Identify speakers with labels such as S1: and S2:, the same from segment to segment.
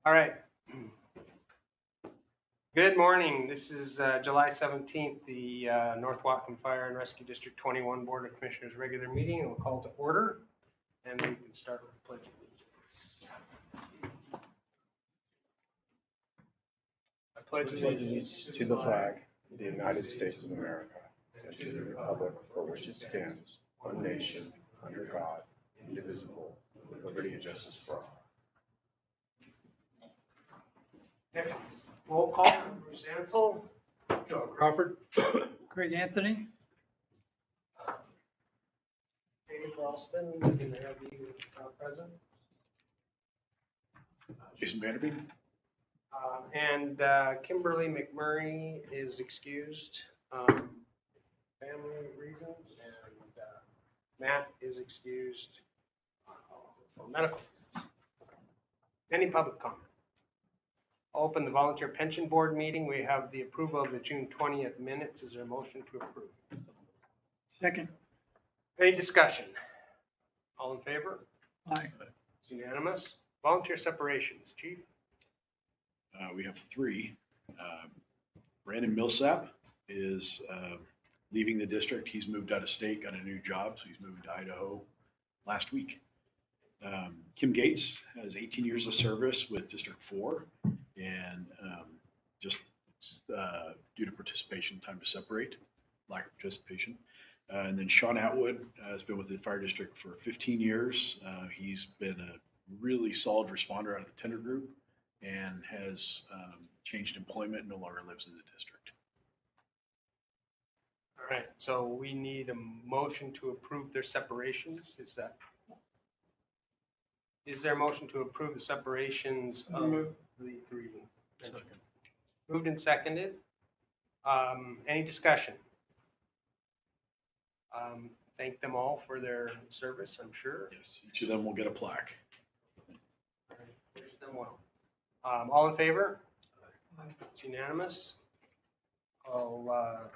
S1: All right. Good morning. This is July 17th, the North Whatcom Fire and Rescue District 21 Board of Commissioners regular meeting, and we'll call to order. And we can start with the pledge of allegiance. I pledge
S2: allegiance to the flag of the United States of America and to the republic for which it stands, one nation, under God, indivisible, with liberty and justice for all.
S1: Next, roll call. Bruce Ansel.
S3: John Crawford.
S4: Craig Anthony.
S1: David Ralston, we can have you present.
S2: Jason Vanderbeek.
S1: And Kimberly McMurray is excused, family reasons, and Matt is excused for medical reasons. Any public comment? I'll open the Volunteer Pension Board meeting. We have the approval of the June 20th minutes. Is there a motion to approve?
S4: Second.
S1: Any discussion? All in favor?
S4: Aye.
S1: It's unanimous. Volunteer separations, Chief.
S3: We have three. Brandon Millsap is leaving the district. He's moved out of state, got a new job, so he's moving to Idaho last week. Kim Gates has 18 years of service with District 4, and just due to participation, time to separate, lack of participation. And then Sean Atwood has been with the fire district for 15 years. He's been a really solid responder out of the tender group and has changed employment and no longer lives in the district.
S1: All right, so we need a motion to approve their separations. Is there a motion to approve the separations of the three? Moved and seconded. Any discussion? Thank them all for their service, I'm sure.
S3: Yes, each of them will get a plaque.
S1: All right, wish them well. All in favor? It's unanimous. I'll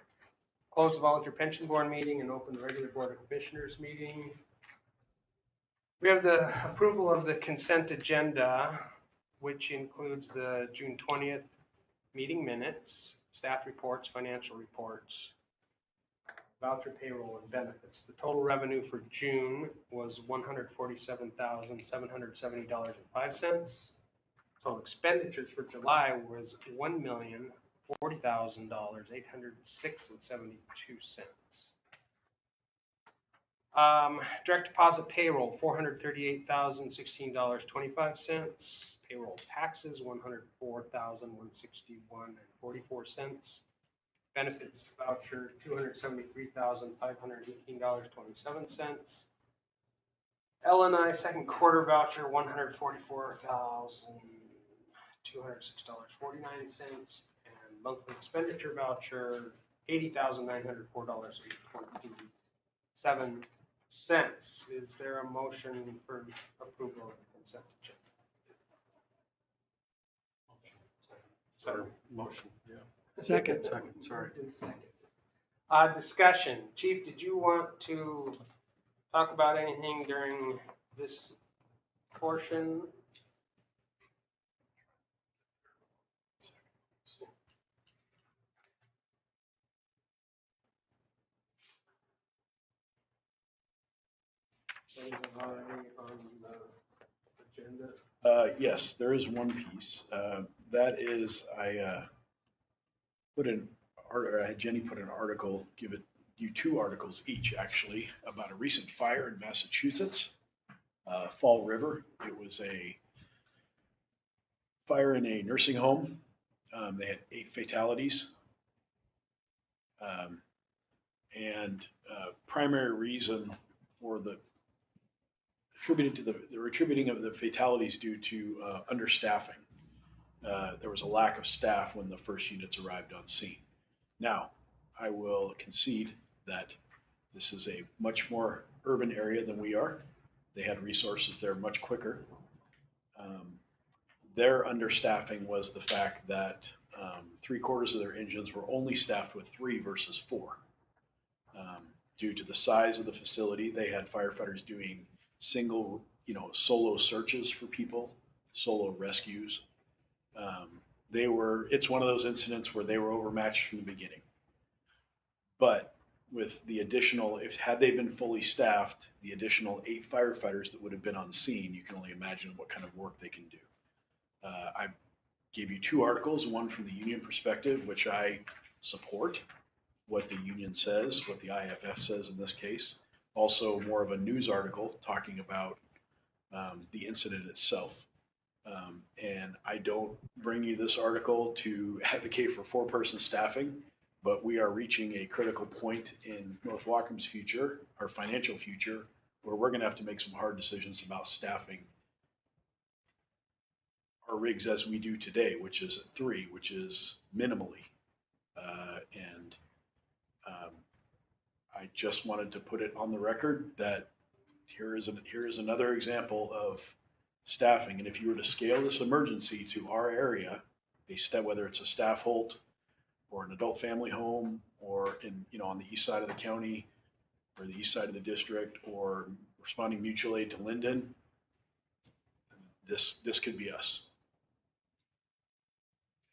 S1: close the Volunteer Pension Board meeting and open the regular Board of Commissioners meeting. We have the approval of the consent agenda, which includes the June 20th meeting minutes, staff reports, financial reports, voucher payroll, and benefits. The total revenue for June was $147,770.05. Total expenditures for July was $1,040,806.72. Direct deposit payroll, $438,016.25. Payroll taxes, $104,161.44. Benefits voucher, $273,518.27. L&I second quarter voucher, $144,206.49. And monthly expenditure voucher, $80,904.27. Is there a motion for approval of the consent agenda?
S2: Motion. Yeah.
S4: Second.
S2: Sorry.
S1: Discussion. Chief, did you want to talk about anything during this portion? On the agenda?
S3: Yes, there is one piece. That is, I had Jenny put an article, give you two articles each actually, about a recent fire in Massachusetts, Fall River. It was a fire in a nursing home. They had 8 fatalities. And primary reason for they were attributing of the fatalities due to understaffing. There was a lack of staff when the first units arrived on scene. Now, I will concede that this is a much more urban area than we are. They had resources there much quicker. Their understaffing was the fact that 3/4 of their engines were only staffed with 3 versus 4. Due to the size of the facility, they had firefighters doing solo searches for people, solo rescues. It's one of those incidents where they were overmatched from the beginning. But with the additional, had they been fully staffed, the additional 8 firefighters that would have been on scene, you can only imagine what kind of work they can do. I gave you 2 articles, one from the union perspective, which I support what the union says, what the IFF says in this case. Also more of a news article talking about the incident itself. And I don't bring you this article to advocate for 4-person staffing, but we are reaching a critical point in North Wacom's future, our financial future, where we're going to have to make some hard decisions about staffing our rigs as we do today, which is at 3, which is minimally. I just wanted to put it on the record that here is another example of staffing. And if you were to scale this emergency to our area, whether it's a staff halt or an adult family home, or on the east side of the county or the east side of the district, or responding mutual aid to Linden, this could be us.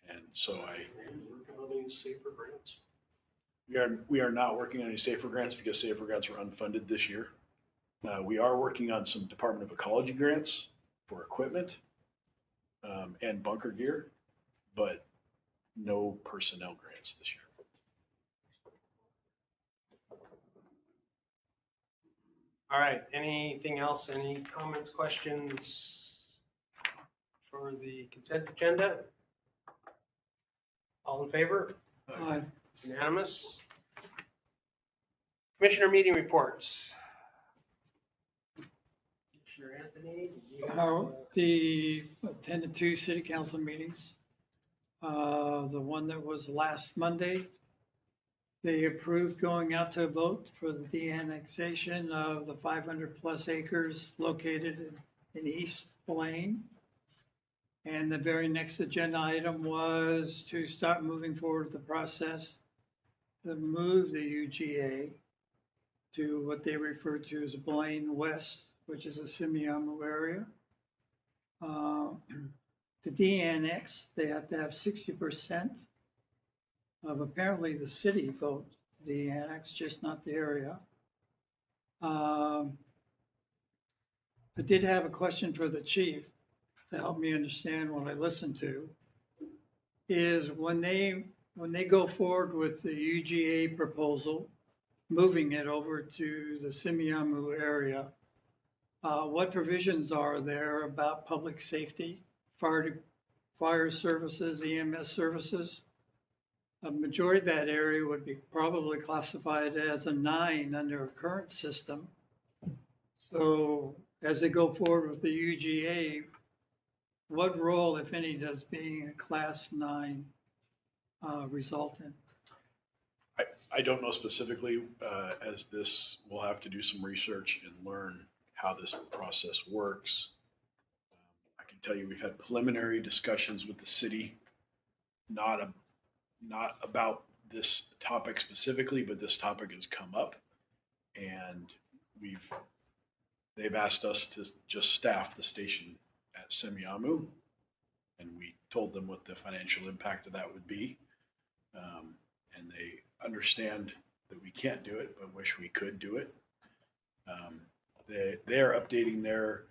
S3: And so
S5: Working on any safer grants?
S3: we are not working on any safer grants because safer grants were unfunded this year. We are working on some Department of Ecology grants for equipment and bunker gear, but no personnel grants this year.
S1: All right, anything else? Any comments, questions for the consent agenda? All in favor?
S4: Aye.
S1: Unanimous. Commissioner meeting reports. Commissioner Anthony, you have,
S4: The attended 2 city council meetings. The one that was last Monday, they approved going out to a vote for the de-annexation of the 500+ acres located in East Blaine. And the very next agenda item was to start moving forward the process to move the UGA to what they refer to as Blaine West, which is a Semiahmoo area. To de-annex, they have to have 60% of apparently the city vote to de-annex, just not the area. I did have a question for the chief to help me understand what I listened to, is when they go forward with the UGA proposal, moving it over to the Semiahmoo area, what provisions are there about public safety, fire services, EMS services? A majority of that area would be probably classified as a 9 under a current system. So as they go forward with the UGA, what role, if any, does being a class 9 result in?
S3: I don't know specifically, as this, we'll have to do some research and learn how this process works. I can tell you we've had preliminary discussions with the city, not about this topic specifically, but this topic has come up, and they've asked us to just staff the station at Semiahmoo, and we told them what the financial impact of that would be, and they understand that we can't do it, but wish we could do it. They are updating their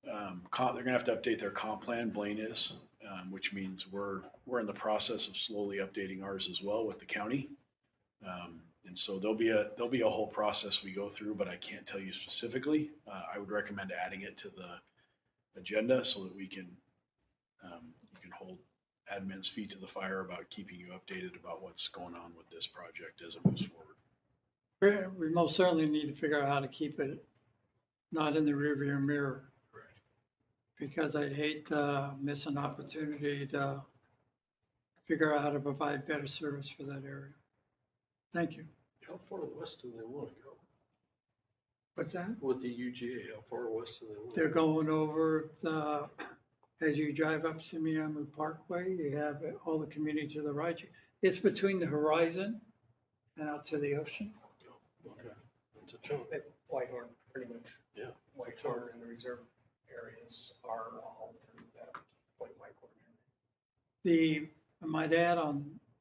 S3: they're going to have to update their comp plan. Blaine is, which means we're in the process of slowly updating ours as well with the county. And so there'll be a whole process we go through, but I can't tell you specifically. I would recommend adding it to the agenda so that we can you can hold admin's feet to the fire about keeping you updated about what's going on with this project as it moves forward.
S4: We most certainly need to figure out how to keep it not in the rearview mirror.
S3: Correct.
S4: Because I'd hate to miss an opportunity to figure out how to provide better service for that area. Thank you.
S5: How far west do they want to go?
S4: What's that?
S5: With the UGA, how far west do they want to
S4: They're
S5: go?
S4: going over as you drive up Semiahmoo Parkway, you have all the community to the right. It's between the horizon and out to the ocean.
S5: Okay, that's a chunk.
S1: Whitehorn, pretty much.
S5: Yeah.
S1: Whitehorn and the reserve areas are all through that Whitehorn
S4: My dad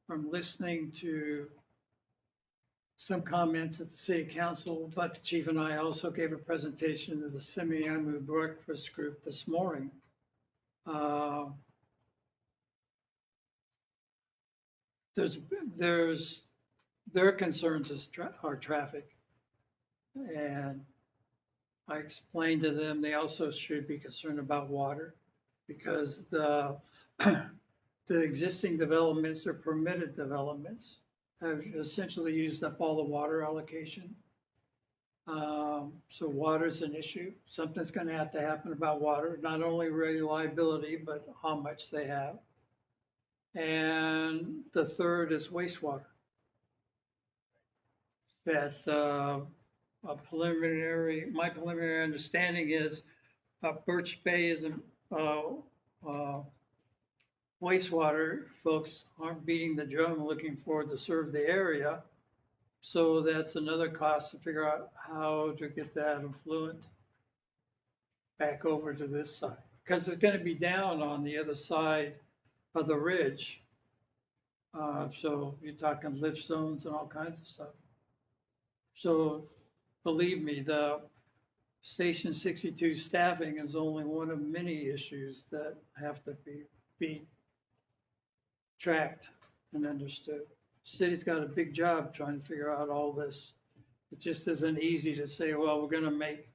S4: from listening to some comments at the city council, but the chief and I also gave a presentation to the semi-annual breakfast group this morning. Their concerns are traffic. And I explained to them, they also should be concerned about water because the existing developments or permitted developments have essentially used up all the water allocation. So water is an issue. Something's going to have to happen about water, not only reliability, but how much they have. And the third is wastewater. That my preliminary understanding is Birch Bay isn't wastewater. Folks aren't beating the drum looking forward to serve the area. So that's another cost to figure out how to get that effluent back over to this side. Because it's going to be down on the other side of the ridge. So you're talking lift zones and all kinds of stuff. So believe me, the Station 62 staffing is only one of many issues that have to be tracked and understood. City's got a big job trying to figure out all this. It just isn't easy to say, well, we're going to make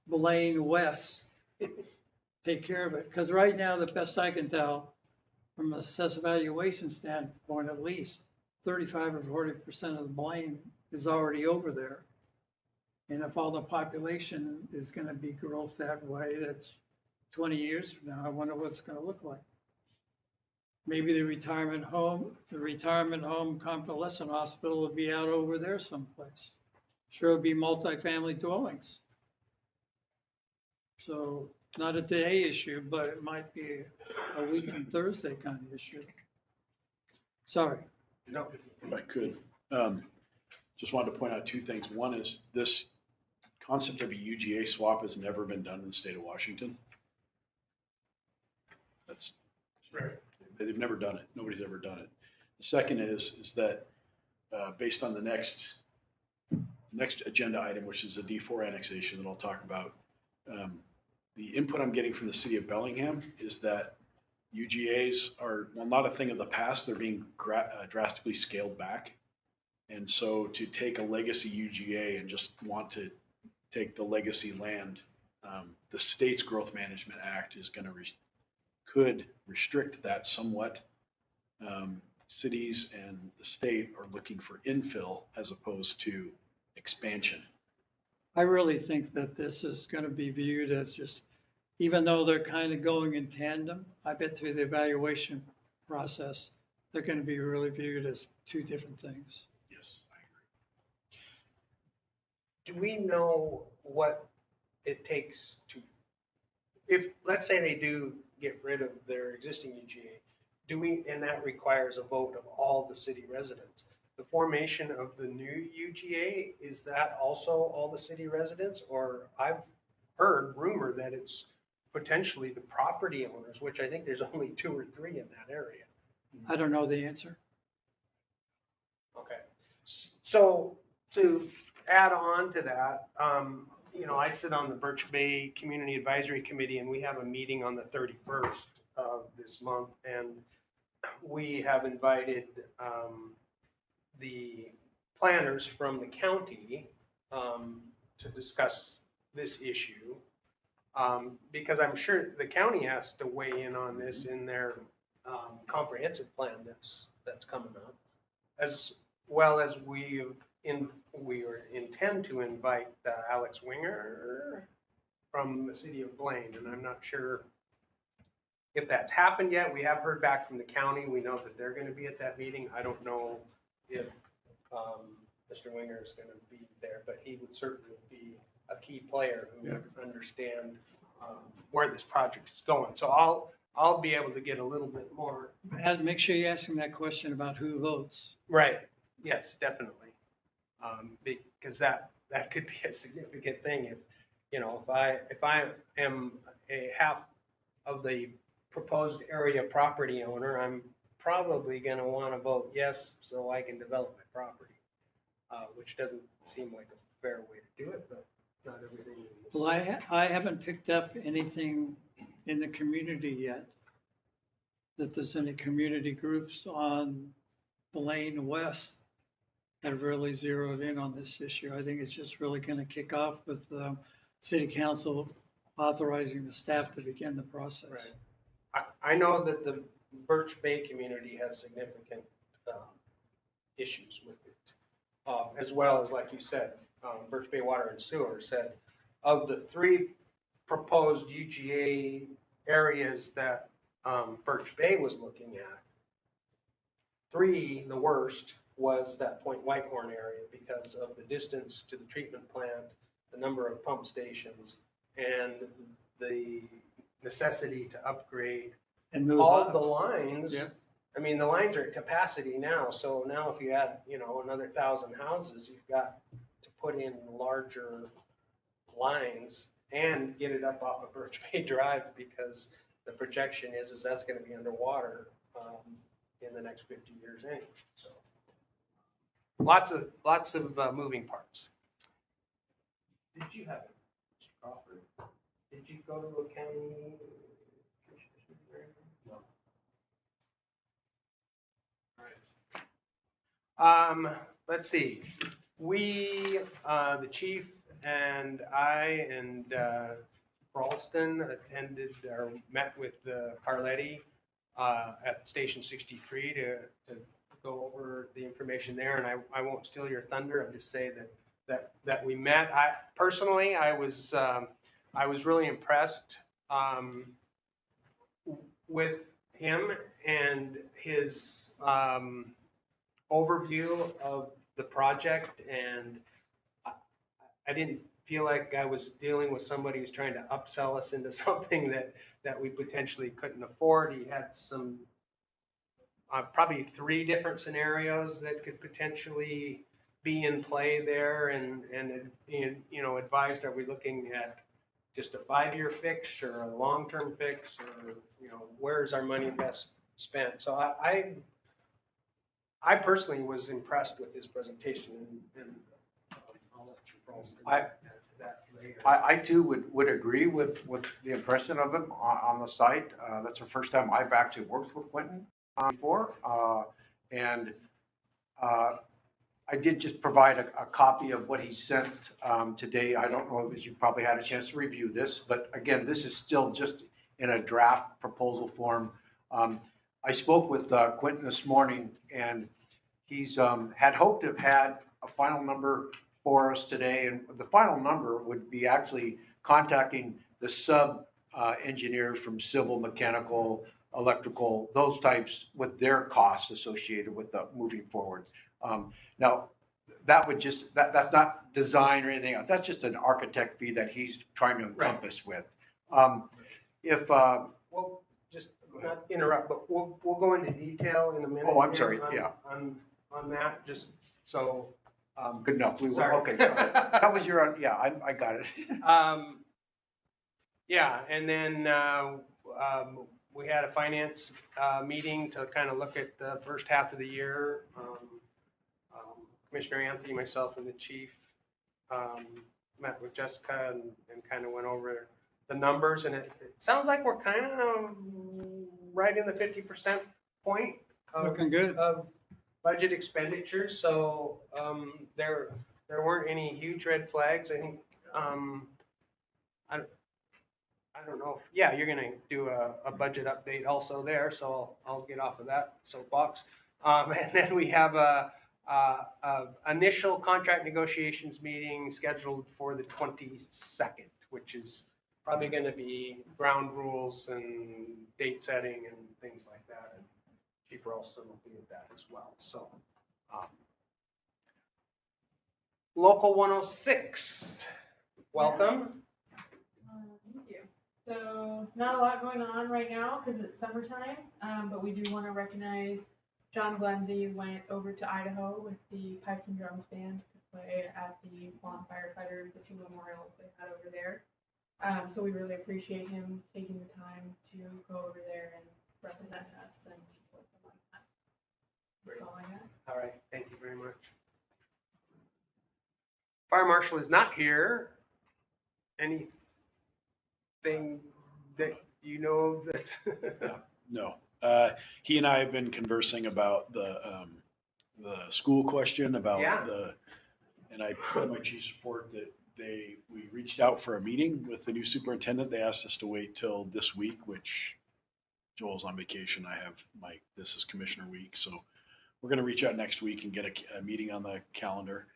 S4: Blaine West take care of it. Because right now, the best I can tell, from an assess evaluation standpoint, at least 35 or 40% of the Blaine is already over there. And if all the population is going to be growth that way, that's 20 years from now, I wonder what it's going to look like. Maybe the retirement home convalescent hospital will be out over there someplace. Sure, it'll be multifamily dwellings. So not a today issue, but it might be a week and Thursday kind of issue. Sorry.
S3: No, if I could, just wanted to point out two things. One is this concept of a UGA swap has never been done in the state of Washington. That's right. They've never done it. Nobody's ever done it. The second is that based on the next agenda item, which is a D4 annexation that I'll talk about, the input I'm getting from the city of Bellingham is that UGAs are, well, not a thing of the past. They're being drastically scaled back. And so to take a legacy UGA and just want to take the legacy land, the state's Growth Management Act is going to could restrict that somewhat. Cities and the state are looking for infill as opposed to expansion.
S4: I really think that this is going to be viewed as just, even though they're kind of going in tandem, I bet through the evaluation process, they're going to be really viewed as two different things.
S3: Yes, I agree.
S1: Do we know what it takes to, if, let's say they do get rid of their existing UGA, and that requires a vote of all the city residents. The formation of the new UGA, is that also all the city residents? Or I've heard rumor that it's potentially the property owners, which I think there's only 2 or 3 in that area.
S4: I don't know the answer.
S1: Okay. So to add on to that, I sit on the Birch Bay Community Advisory Committee, and we have a meeting on the 31st of this month, and we have invited the planners from the county to discuss this issue, because I'm sure the county has to weigh in on this in their comprehensive plan that's coming up, as well as we intend to invite Alex Winger from the city of Blaine, and I'm not sure if that's happened yet. We have heard back from the county. We know that they're going to be at that meeting. I don't know if Mr. Winger is going to be there, but he would certainly be a key player who would understand where this project is going. So I'll be able to get a little bit more.
S4: Make sure you ask him that question about who votes.
S1: Right. Yes, definitely. Because that could be a significant thing if I am a half of the proposed area property owner, I'm probably gonna wanna vote yes, so I can develop my property. Which doesn't seem like a fair way to do it, but not everything is.
S4: Well, I haven't picked up anything in the community yet, that there's any community groups on the Lane West that have really zeroed in on this issue. I think it's just really going to kick off with city council authorizing the staff to begin the process.
S1: Right. I know that the Birch Bay community has significant issues with it. As well as, like you said, Birch Bay Water and Sewer said, of the 3 proposed UGA areas that Birch Bay was looking at, 3, the worst, was that Point Whitehorn area because of the distance to the treatment plant, the number of pump stations, and the necessity to upgrade
S4: And move
S1: all
S4: on.
S1: the lines.
S4: Yep.
S1: I mean, the lines are at capacity now, so now if you add, another 1,000 houses, you've got to put in larger lines and get it up off of Birch Bay Drive because the projection is that's going to be underwater in the next 50 years anyway. So lots of moving parts. Did you have it, Mr. Crawford? Did you go to a county? No. All right. Let's see. We, the chief and I and Ralston attended or met with Carletti at Station 63 to go over the information there. And I won't steal your thunder. I'll just say that we met. Personally, I was really impressed with him and his overview of the project, and I didn't feel like I was dealing with somebody who's trying to upsell us into something that we potentially couldn't afford. He had some probably 3 different scenarios that could potentially be in play there, and advised, are we looking at just a 5-year fix or a long-term fix, or where's our money best spent? So I personally was impressed with his presentation, and I'll let you Ralston add to that later.
S2: I too would agree with the impression of him on the site. That's the first time I've actually worked with Quentin before. And I did just provide a copy of what he sent today. I don't know if you probably had a chance to review this, but again, this is still just in a draft proposal form. I spoke with Quentin this morning, and he's had hoped to have had a final number for us today. And the final number would be actually contacting the sub engineers from civil, mechanical, electrical, those types, with their costs associated with the moving forward. Now, that would that's not design or anything else. That's just an architect fee that he's trying to encompass with.
S1: Well, just not interrupt, but we'll go into detail in a minute.
S2: Oh, I'm sorry.
S1: On that, just so.
S2: Good enough.
S1: Sorry.
S2: Okay. Sorry. That was your. Yeah, I got it.
S1: Yeah, and then we had a finance meeting to kind of look at the first half of the year. Commissioner Anthony, myself, and the chief met with Jessica and kind of went over the numbers, and it sounds like we're kind of right in the 50% point
S4: Looking good.
S1: of budget expenditures. So there weren't any huge red flags. I think I don't know. Yeah, you're gonna do a budget update also there, so I'll get off of that soapbox. And then we have a initial contract negotiations meeting scheduled for the 22nd, which is probably going to be ground rules and date setting and things like that. And Chief Ralston will be at that as well. So, Local 106, welcome.
S6: Thank you. So not a lot going on right now because it's summertime, but we do want to recognize John Glenzie went over to Idaho with the Pipes and Drums Band to play at the Fallen Firefighters, the 2 memorials they had over there. So we really appreciate him taking the time to go over there and represent us and support them like that. That's all I got.
S1: All right, thank you very much. Fire marshal is not here. Anything that you know that?
S3: No. He and I have been conversing about the school question about
S1: Yeah.
S3: and I put in my chief's report that we reached out for a meeting with the new superintendent. They asked us to wait till this week, which Joel's on vacation. This is commissioner week. So we're going to reach out next week and get a meeting on the calendar.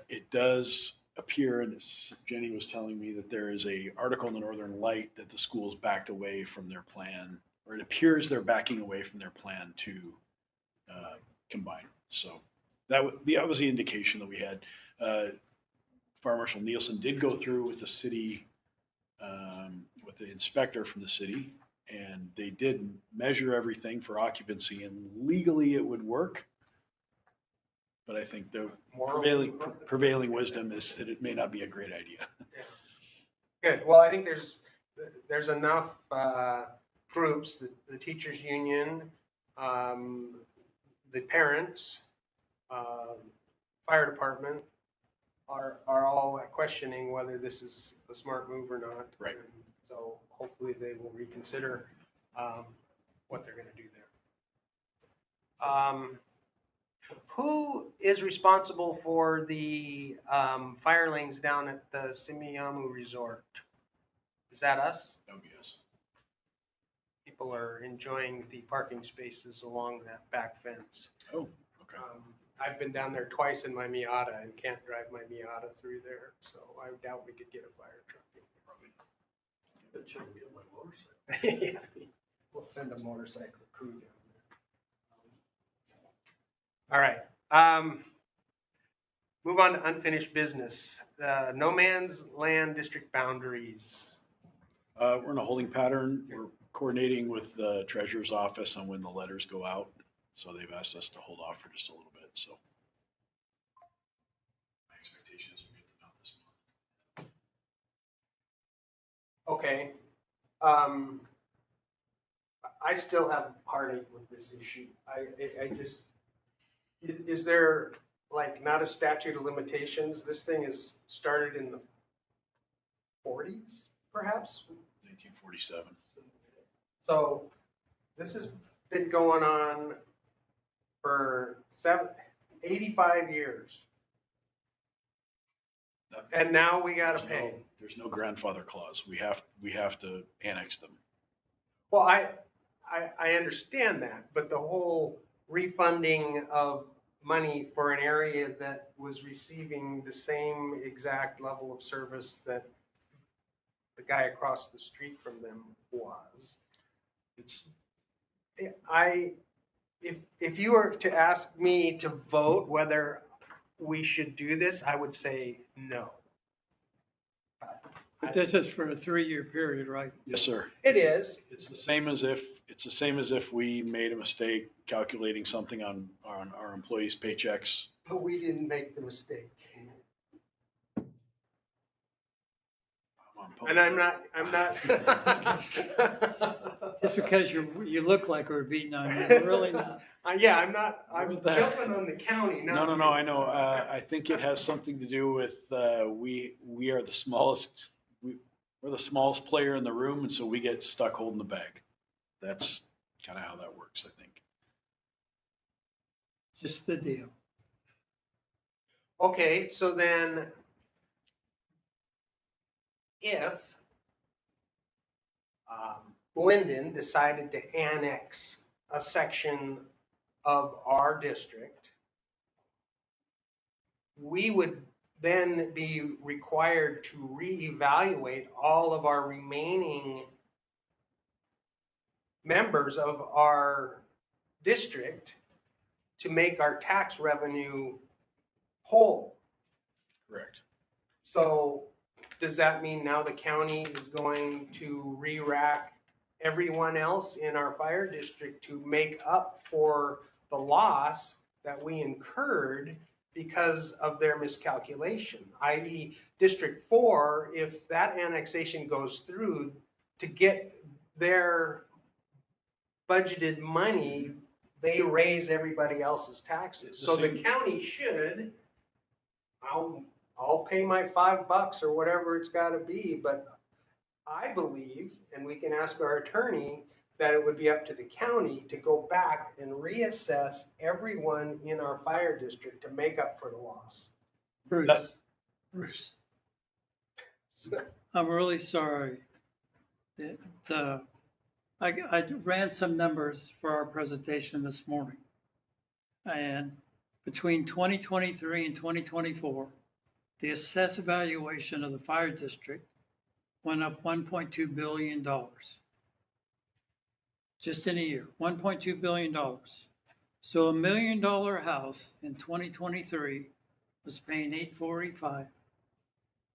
S3: It does appear, and Jenny was telling me that there is a article in the Northern Light that the schools backed away from their plan, or it appears they're backing away from their plan to combine. So that was the indication that we had. Fire Marshal Nielsen did go through with the city, with the inspector from the city, and they did measure everything for occupancy, and legally it would work. But I think the prevailing wisdom is that it may not be a great idea.
S1: Good. Well, I think there's enough groups, the teachers union, the parents, fire department are all questioning whether this is a smart move or not.
S3: Right.
S1: And so hopefully they will reconsider what they're going to do there. Who is responsible for the fire lanes down at the Simiyamu Resort? Is that us?
S3: OBS.
S1: People are enjoying the parking spaces along that back fence.
S3: Oh, okay.
S1: I've been down there twice in my Miata and can't drive my Miata through there, so I doubt we could get a fire truck in
S5: But you can get my motorcycle.
S1: there. Yeah, we'll send a motorcycle crew down there. All right. Move on to unfinished business. No man's land district boundaries.
S3: We're in a holding pattern. We're coordinating with the treasurer's office on when the letters go out. So they've asked us to hold off for just a little bit. So my expectation is we'll get them out this month.
S1: Okay. I still have heartache with this issue. I just, is there like not a statute of limitations? This thing is started in the 40s, perhaps?
S3: 1947.
S1: So this has been going on for 85 years. And now we got to pay.
S3: There's no grandfather clause. We have to annex them.
S1: Well, I understand that, but the whole refunding of money for an area that was receiving the same exact level of service that the guy across the street from them was. If you were to ask me to vote whether we should do this, I would say no.
S4: But this is for a 3-year period, right?
S3: Yes, sir.
S1: It is.
S3: It's the same as if we made a mistake calculating something on our employees' paychecks.
S1: But we didn't make the mistake. And I'm not.
S4: Just because you look like we're beating on you, we're really not.
S1: Yeah, I'm not. I'm
S3: What the heck?
S1: jumping on the county.
S3: No, I know. I think it has something to do with we are the smallest. We're the smallest player in the room, and so we get stuck holding the bag. That's kind of how that works, I think.
S4: Just the deal.
S1: Okay, so then if Linden decided to annex a section of our district, we would then be required to reevaluate all of our remaining members of our district to make our tax revenue whole.
S3: Correct.
S1: So does that mean now the county is going to re-rack everyone else in our fire district to make up for the loss that we incurred because of their miscalculation, i.e. District 4, if that annexation goes through, to get their budgeted money, they raise everybody else's taxes. So the county should, I'll pay my $5 or whatever it's gotta be, but I believe, and we can ask our attorney, that it would be up to the county to go back and reassess everyone in our fire district to make up for the loss.
S4: Bruce, I'm really sorry. I ran some numbers for our presentation this morning. And between 2023 and 2024, the assessed valuation of the fire district went up $1.2 billion. Just in a year, $1.2 billion. So $1 million house in 2023 was paying $845.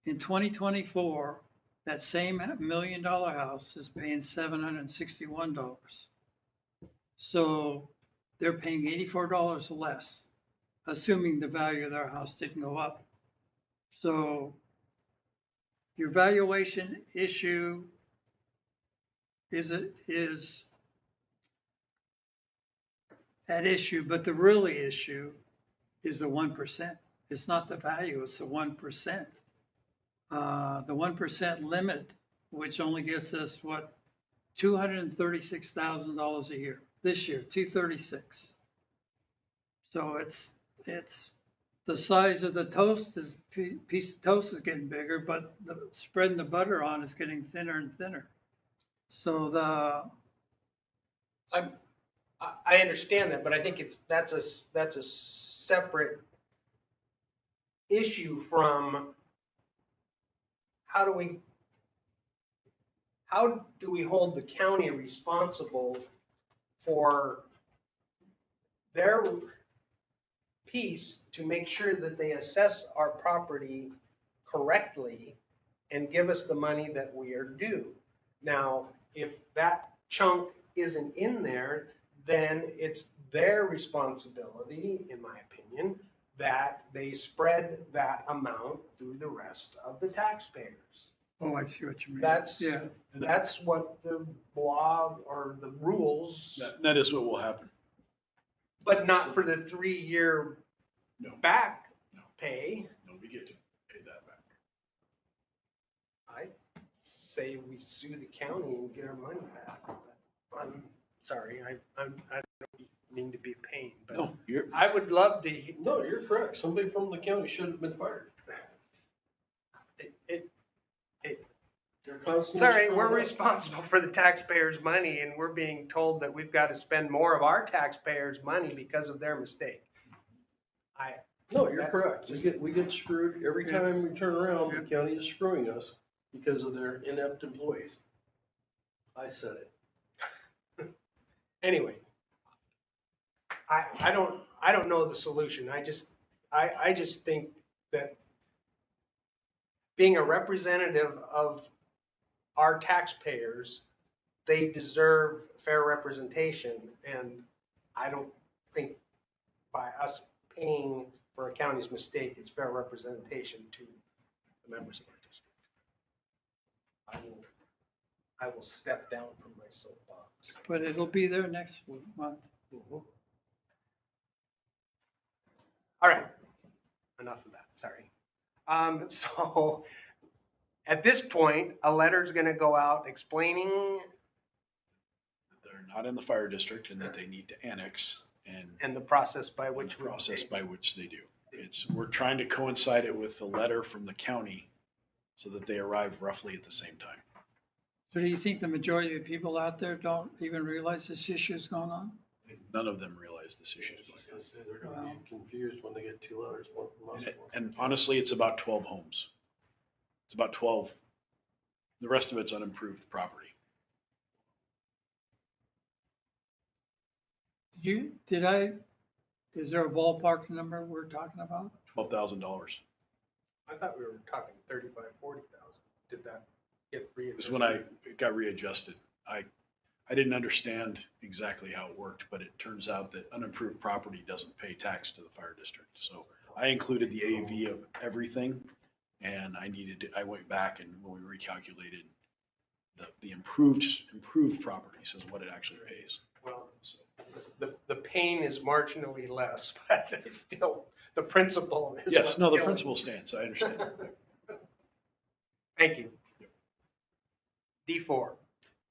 S4: In 2024, that same $1 million house is paying $761. So they're paying $84 less, assuming the value of their house didn't go up. So your valuation issue is at issue, but the really issue is the 1%. It's not the value, it's the 1%. The 1% limit, which only gets us what, $236,000 a year. This year, 236. So it's the size of the toast is piece of toast is getting bigger, but the spreading the butter on is getting thinner and thinner. So
S1: I understand that, but I think that's a separate issue from how do we hold the county responsible for their piece to make sure that they assess our property correctly and give us the money that we are due. Now, if that chunk isn't in there, then it's their responsibility, in my opinion, that they spread that amount through the rest of the taxpayers.
S4: Oh, I see what you mean.
S1: That's what the law or the rules.
S3: That is what will happen.
S1: But not for the 3-year back pay.
S3: No, we get to pay that back.
S1: I say we sue the county and get our money back. I'm sorry, I don't mean to be a pain, but
S3: No,
S1: I would love to.
S5: No, you're correct. Somebody from the county should have been fired. They're constantly
S1: Sorry,
S5: screwing
S1: we're
S5: up.
S1: responsible for the taxpayers' money, and we're being told that we've got to spend more of our taxpayers' money because of their mistake.
S5: No, you're correct. We get screwed every time we turn around. The county is screwing us because of their inept employees. I said it.
S1: Anyway, I don't know the solution. I just think that being a representative of our taxpayers, they deserve fair representation, and I don't think by us paying for a county's mistake is fair representation to the members of our district. I will step down from my soapbox.
S4: But it'll be there next month.
S1: All right, enough of that, sorry. So at this point, a letter is going to go out explaining
S3: They're not in the fire district and that they need to annex
S1: and the process by which
S3: the process by which they do. We're trying to coincide it with the letter from the county so that they arrive roughly at the same time.
S4: So do you think the majority of the people out there don't even realize this issue is going on?
S3: None of them realize this issue is
S5: I
S3: going
S5: was gonna say they're gonna be confused when they get 2 letters, one from us.
S3: on. And honestly, it's about 12 homes. It's about 12. The rest of it's unimproved property.
S4: Is there a ballpark number we're talking about?
S3: $12,000.
S1: I thought we were talking 35, 40,000. Did that get
S3: This is
S1: readjusted?
S3: when it got readjusted. I didn't understand exactly how it worked, but it turns out that unimproved property doesn't pay tax to the fire district. So I included the AV of everything, and I went back and when we recalculated the improved properties is what it actually pays.
S1: Well, the pain is marginally less, but it's still, the principle is.
S3: Yes,
S1: what's
S3: no, the
S1: killing
S3: principle stands, I understand.
S1: Thank you. D4.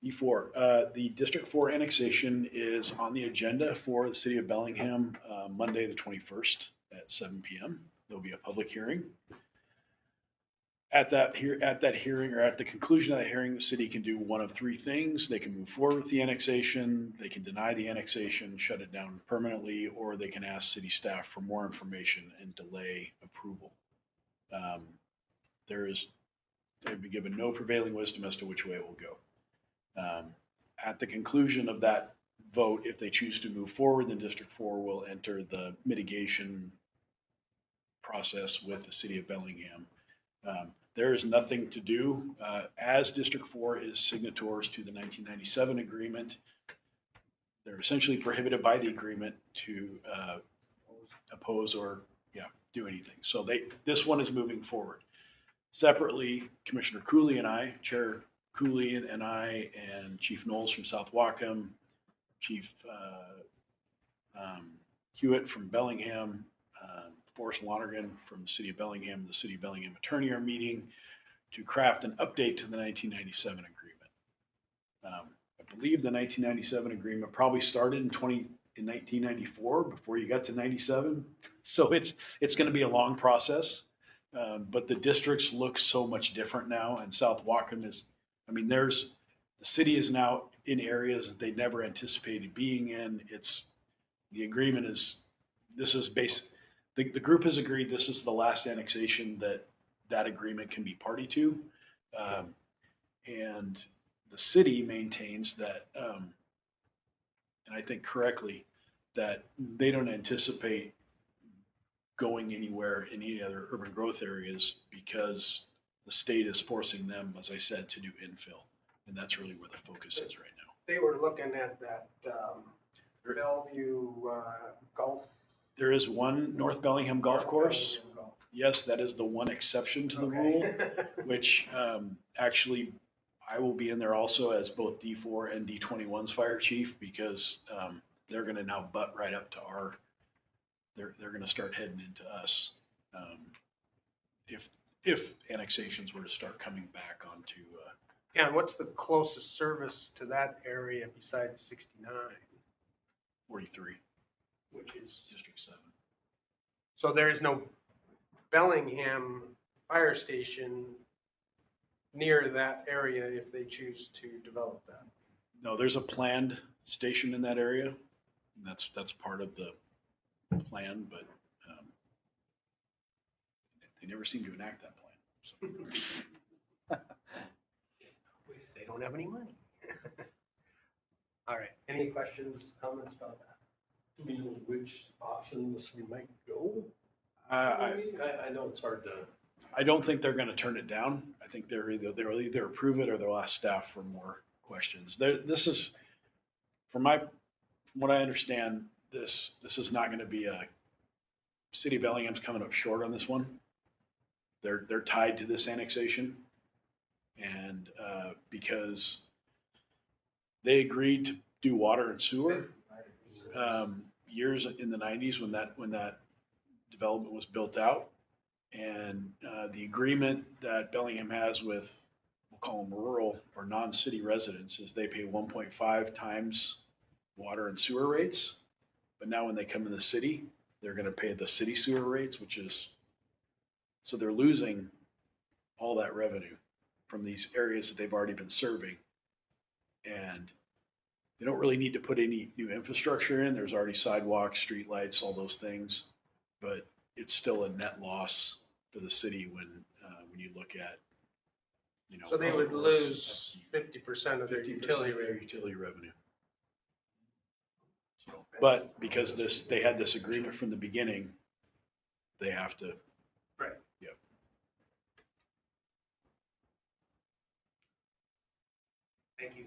S3: E4, the District 4 annexation is on the agenda for the city of Bellingham, Monday, the 21st at 7 p.m. There'll be a public hearing. At that hearing, or at the conclusion of that hearing, the city can do one of three things. They can move forward with the annexation, they can deny the annexation, shut it down permanently, or they can ask city staff for more information and delay approval. They've been given no prevailing wisdom as to which way it will go. At the conclusion of that vote, if they choose to move forward, then District 4 will enter the mitigation process with the city of Bellingham. There is nothing to do. As District 4 is signatories to the 1997 agreement, they're essentially prohibited by the agreement to oppose or do anything. So this one is moving forward. Separately, Commissioner Cooley and I, Chair Cooley and I, and Chief Knowles from South Wacom, Chief Hewitt from Bellingham, Forrest Lonergan from the City of Bellingham, the City of Bellingham attorney are meeting to craft an update to the 1997 agreement. I believe the 1997 agreement probably started in 1994 before you got to 97. So it's going to be a long process. But the districts look so much different now, and South Wacom the city is now in areas that they never anticipated being in. The agreement is, the group has agreed this is the last annexation that agreement can be party to. And the city maintains that, and I think correctly, that they don't anticipate going anywhere in any other urban growth areas because the state is forcing them, as I said, to do infill. And that's really where the focus is right now.
S1: They were looking at that Bellevue Golf.
S3: There is one North Bellingham golf course. Yes, that is the one exception to the rule, which actually I will be in there also as both D4 and D21's fire chief because they're going to now butt right up to they're going to start heading into us if annexations were to start coming back onto.
S1: Yeah, and what's the closest service to that area besides 69?
S3: 43,
S1: which is
S3: District 7.
S1: So there is no Bellingham fire station near that area if they choose to develop that.
S3: No, there's a planned station in that area. And that's part of the plan, but they never seem to enact that plan. So.
S1: They don't have any money. All right. Any questions, comments about that?
S5: Do you know which option the city might go?
S3: I
S5: know it's hard to.
S3: I don't think they're going to turn it down. I think they'll either approve it or they'll ask staff for more questions. This is, from what I understand, this is not going to be a City of Bellingham's coming up short on this one. They're tied to this annexation, and because they agreed to do water and sewer years in the 90s when that development was built out, and the agreement that Bellingham has with, we'll call them rural or non-city residents, is they pay 1.5 times water and sewer rates, but now when they come in the city, they're going to pay the city sewer rates, so they're losing all that revenue from these areas that they've already been serving. And they don't really need to put any new infrastructure in. There's already sidewalks, streetlights, all those things, but it's still a net loss for the city when you look at,
S1: So they would lose 50% of their
S3: 50%
S1: utility
S3: of their
S1: rate.
S3: utility revenue. So, but because they had this agreement from the beginning, they have to.
S1: Right.
S3: Yep.
S1: Thank you.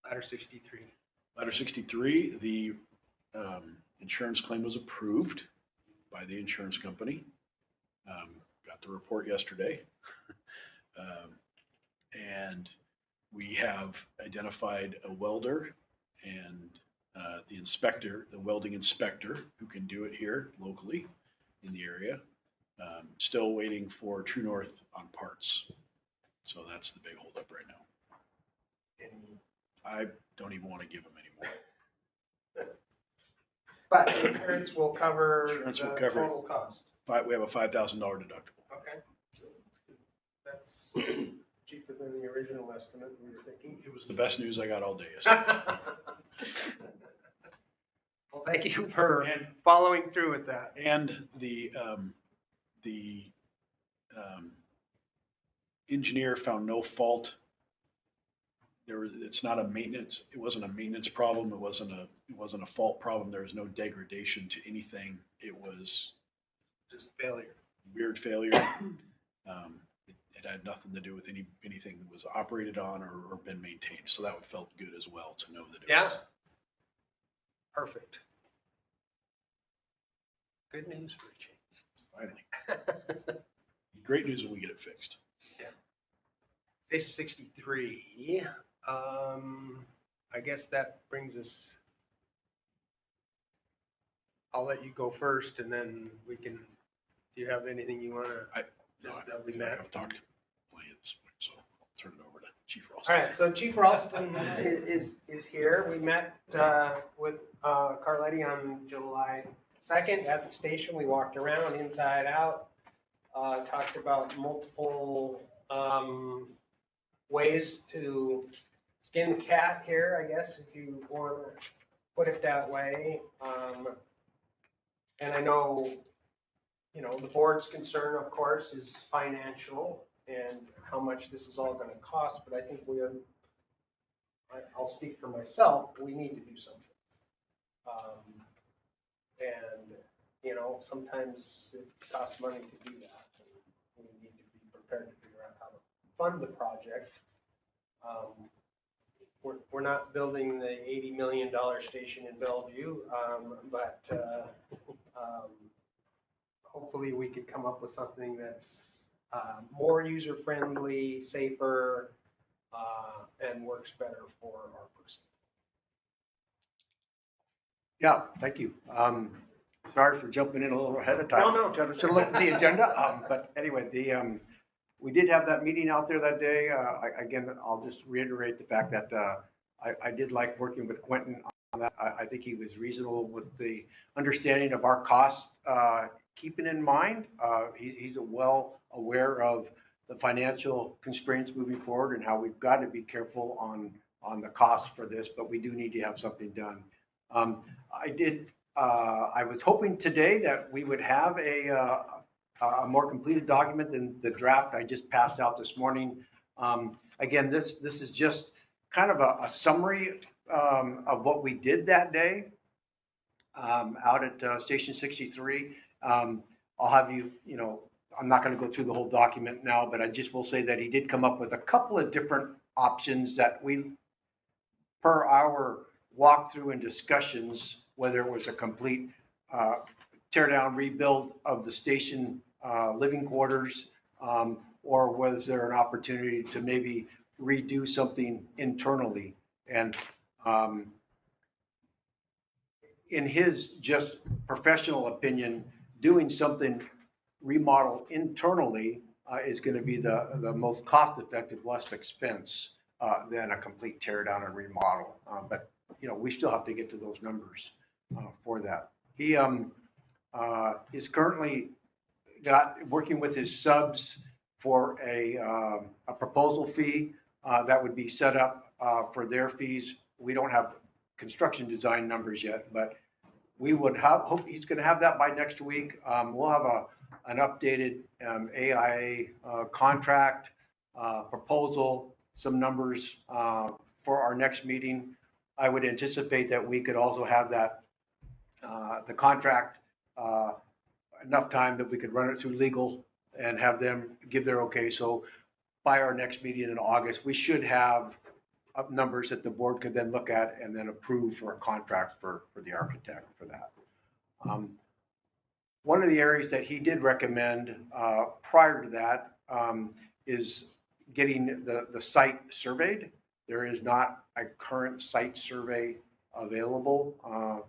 S1: Ladder 63.
S3: Ladder 63, the Insurance claim was approved by the insurance company. Got the report yesterday. And we have identified a welder and the inspector, the welding inspector, who can do it here locally in the area. Still waiting for True North on parts. So that's the big holdup right now. I don't even want to give them any more.
S1: But insurance will cover the
S3: Insurance will cover it.
S1: total cost.
S3: We have a $5,000 deductible.
S1: Okay. That's cheaper than the original estimate we were thinking.
S3: It was the best news I got all day yesterday.
S1: Well, thank you for
S3: And-
S1: following through with that.
S3: And the engineer found no fault. It's not a maintenance. It wasn't a maintenance problem. It wasn't a fault problem. There was no degradation to anything. It was
S1: Just failure.
S3: weird failure. It had nothing to do with anything that was operated on or been maintained. So that felt good as well to know that it
S1: Yeah.
S3: was.
S1: Perfect. Good news for a change.
S3: Finally. Great news when we get it fixed.
S1: Station 63. I guess that brings us. I'll let you go first, and then we can. Do you have anything you want to?
S3: No,
S1: That we
S3: I've
S1: met.
S3: talked plenty at this point, so I'll turn it over to Chief Ralston.
S1: All right, so Chief Ralston is here. We met with Carletti on July 2nd at the station. We walked around inside out, talked about multiple ways to skin the cat here, I guess, if you want to put it that way. And I know, the board's concern, of course, is financial and how much this is all going to cost, but I think I'll speak for myself, we need to do something. Sometimes it costs money to do that. And we need to be prepared to figure out how to fund the project. We're not building the $80 million station in Bellevue, but hopefully we could come up with something that's more user-friendly, safer, and works better for our person.
S2: Yeah, thank you. Sorry for jumping in a little ahead of time.
S1: No.
S2: Should have looked at the agenda. But anyway, we did have that meeting out there that day. Again, I'll just reiterate the fact that I did like working with Quentin on that. I think he was reasonable with the understanding of our costs, keeping in mind, he's well aware of the financial constraints moving forward and how we've got to be careful on the cost for this, but we do need to have something done. I was hoping today that we would have a more completed document than the draft I just passed out this morning. Again, this is just kind of a summary of what we did that day out at Station 63. I'll have I'm not going to go through the whole document now, but I just will say that he did come up with a couple of different options that we, per our walkthrough and discussions, whether it was a complete tear down, rebuild of the station living quarters, or was there an opportunity to maybe redo something internally? And in his just professional opinion, doing something remodel internally is going to be the most cost-effective, less expense than a complete tear down and remodel. But we still have to get to those numbers for that. He is currently working with his subs for a proposal fee that would be set up for their fees. We don't have construction design numbers yet, but we would hope he's going to have that by next week. We'll have an updated AIA contract proposal, some numbers for our next meeting. I would anticipate that we could also have that the contract enough time that we could run it through legal and have them give their okay. So by our next meeting in August, we should have numbers that the board could then look at and then approve for a contract for the architect for that. One of the areas that he did recommend prior to that is getting the site surveyed. There is not a current site survey available.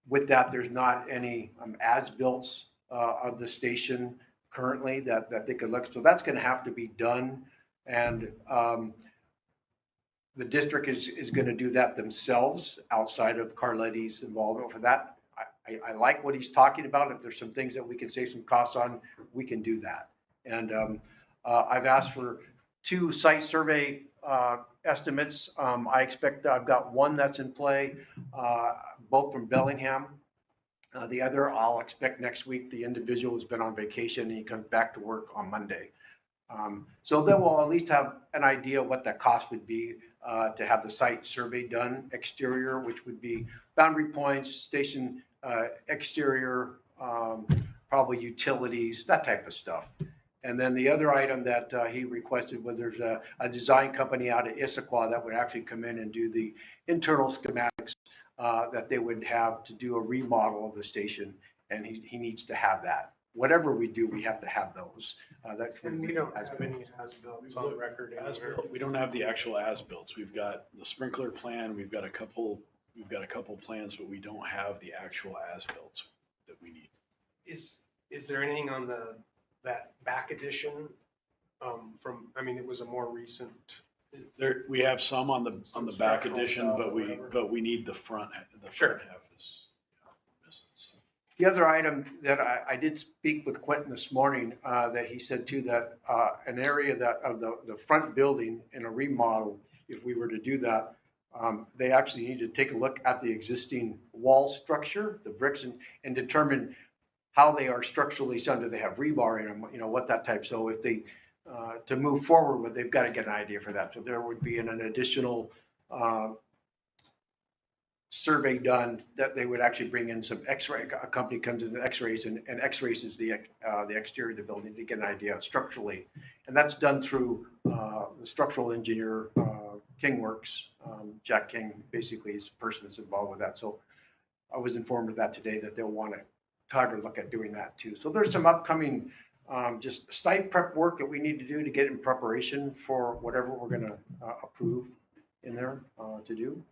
S2: With that, there's not any as-built of the station currently that they could look. So that's going to have to be done. And the district is going to do that themselves outside of Carletti's involvement for that. I like what he's talking about. If there's some things that we can save some costs on, we can do that. And I've asked for 2 site survey estimates. I expect I've got one that's in play, both from Bellingham. The other I'll expect next week. The individual has been on vacation and he comes back to work on Monday. So then we'll at least have an idea what the cost would be to have the site survey done, exterior, which would be boundary points, station exterior, probably utilities, that type of stuff. And then the other item that he requested was there's a design company out of Issaquah that would actually come in and do the internal schematics that they would have to do a remodel of the station, and he needs to have that. Whatever we do, we have to have those. That's
S1: And we don't have any as-built on record anywhere.
S3: We don't have the actual as-built. We've got the sprinkler plan. We've got a couple plans, but we don't have the actual as-built that we need.
S1: Is there anything on that back edition from? I mean, it was a more recent.
S3: There, we have some on the back
S1: structural
S3: edition,
S1: stuff,
S3: but
S1: whatever.
S3: we need the front. The
S1: Sure.
S3: front half is missing. So.
S2: The other item that I did speak with Quentin this morning, that he said too, that an area that of the front building in a remodel, if we were to do that, they actually need to take a look at the existing wall structure, the bricks, and determine how they are structurally sound. Do they have rebar in them? You know, what that type. So if they, to move forward with, they've got to get an idea for that. So there would be an additional survey done that they would actually bring in some X-ray. A company comes in and X-rays and X-rays is the exterior of the building to get an idea structurally, and that's done through the structural engineer Kingworks. Jack King basically is the person that's involved with that. So I was informed of that today that they'll want to try to look at doing that too. So there's some upcoming just site prep work that we need to do to get in preparation for whatever we're going to approve in there to do.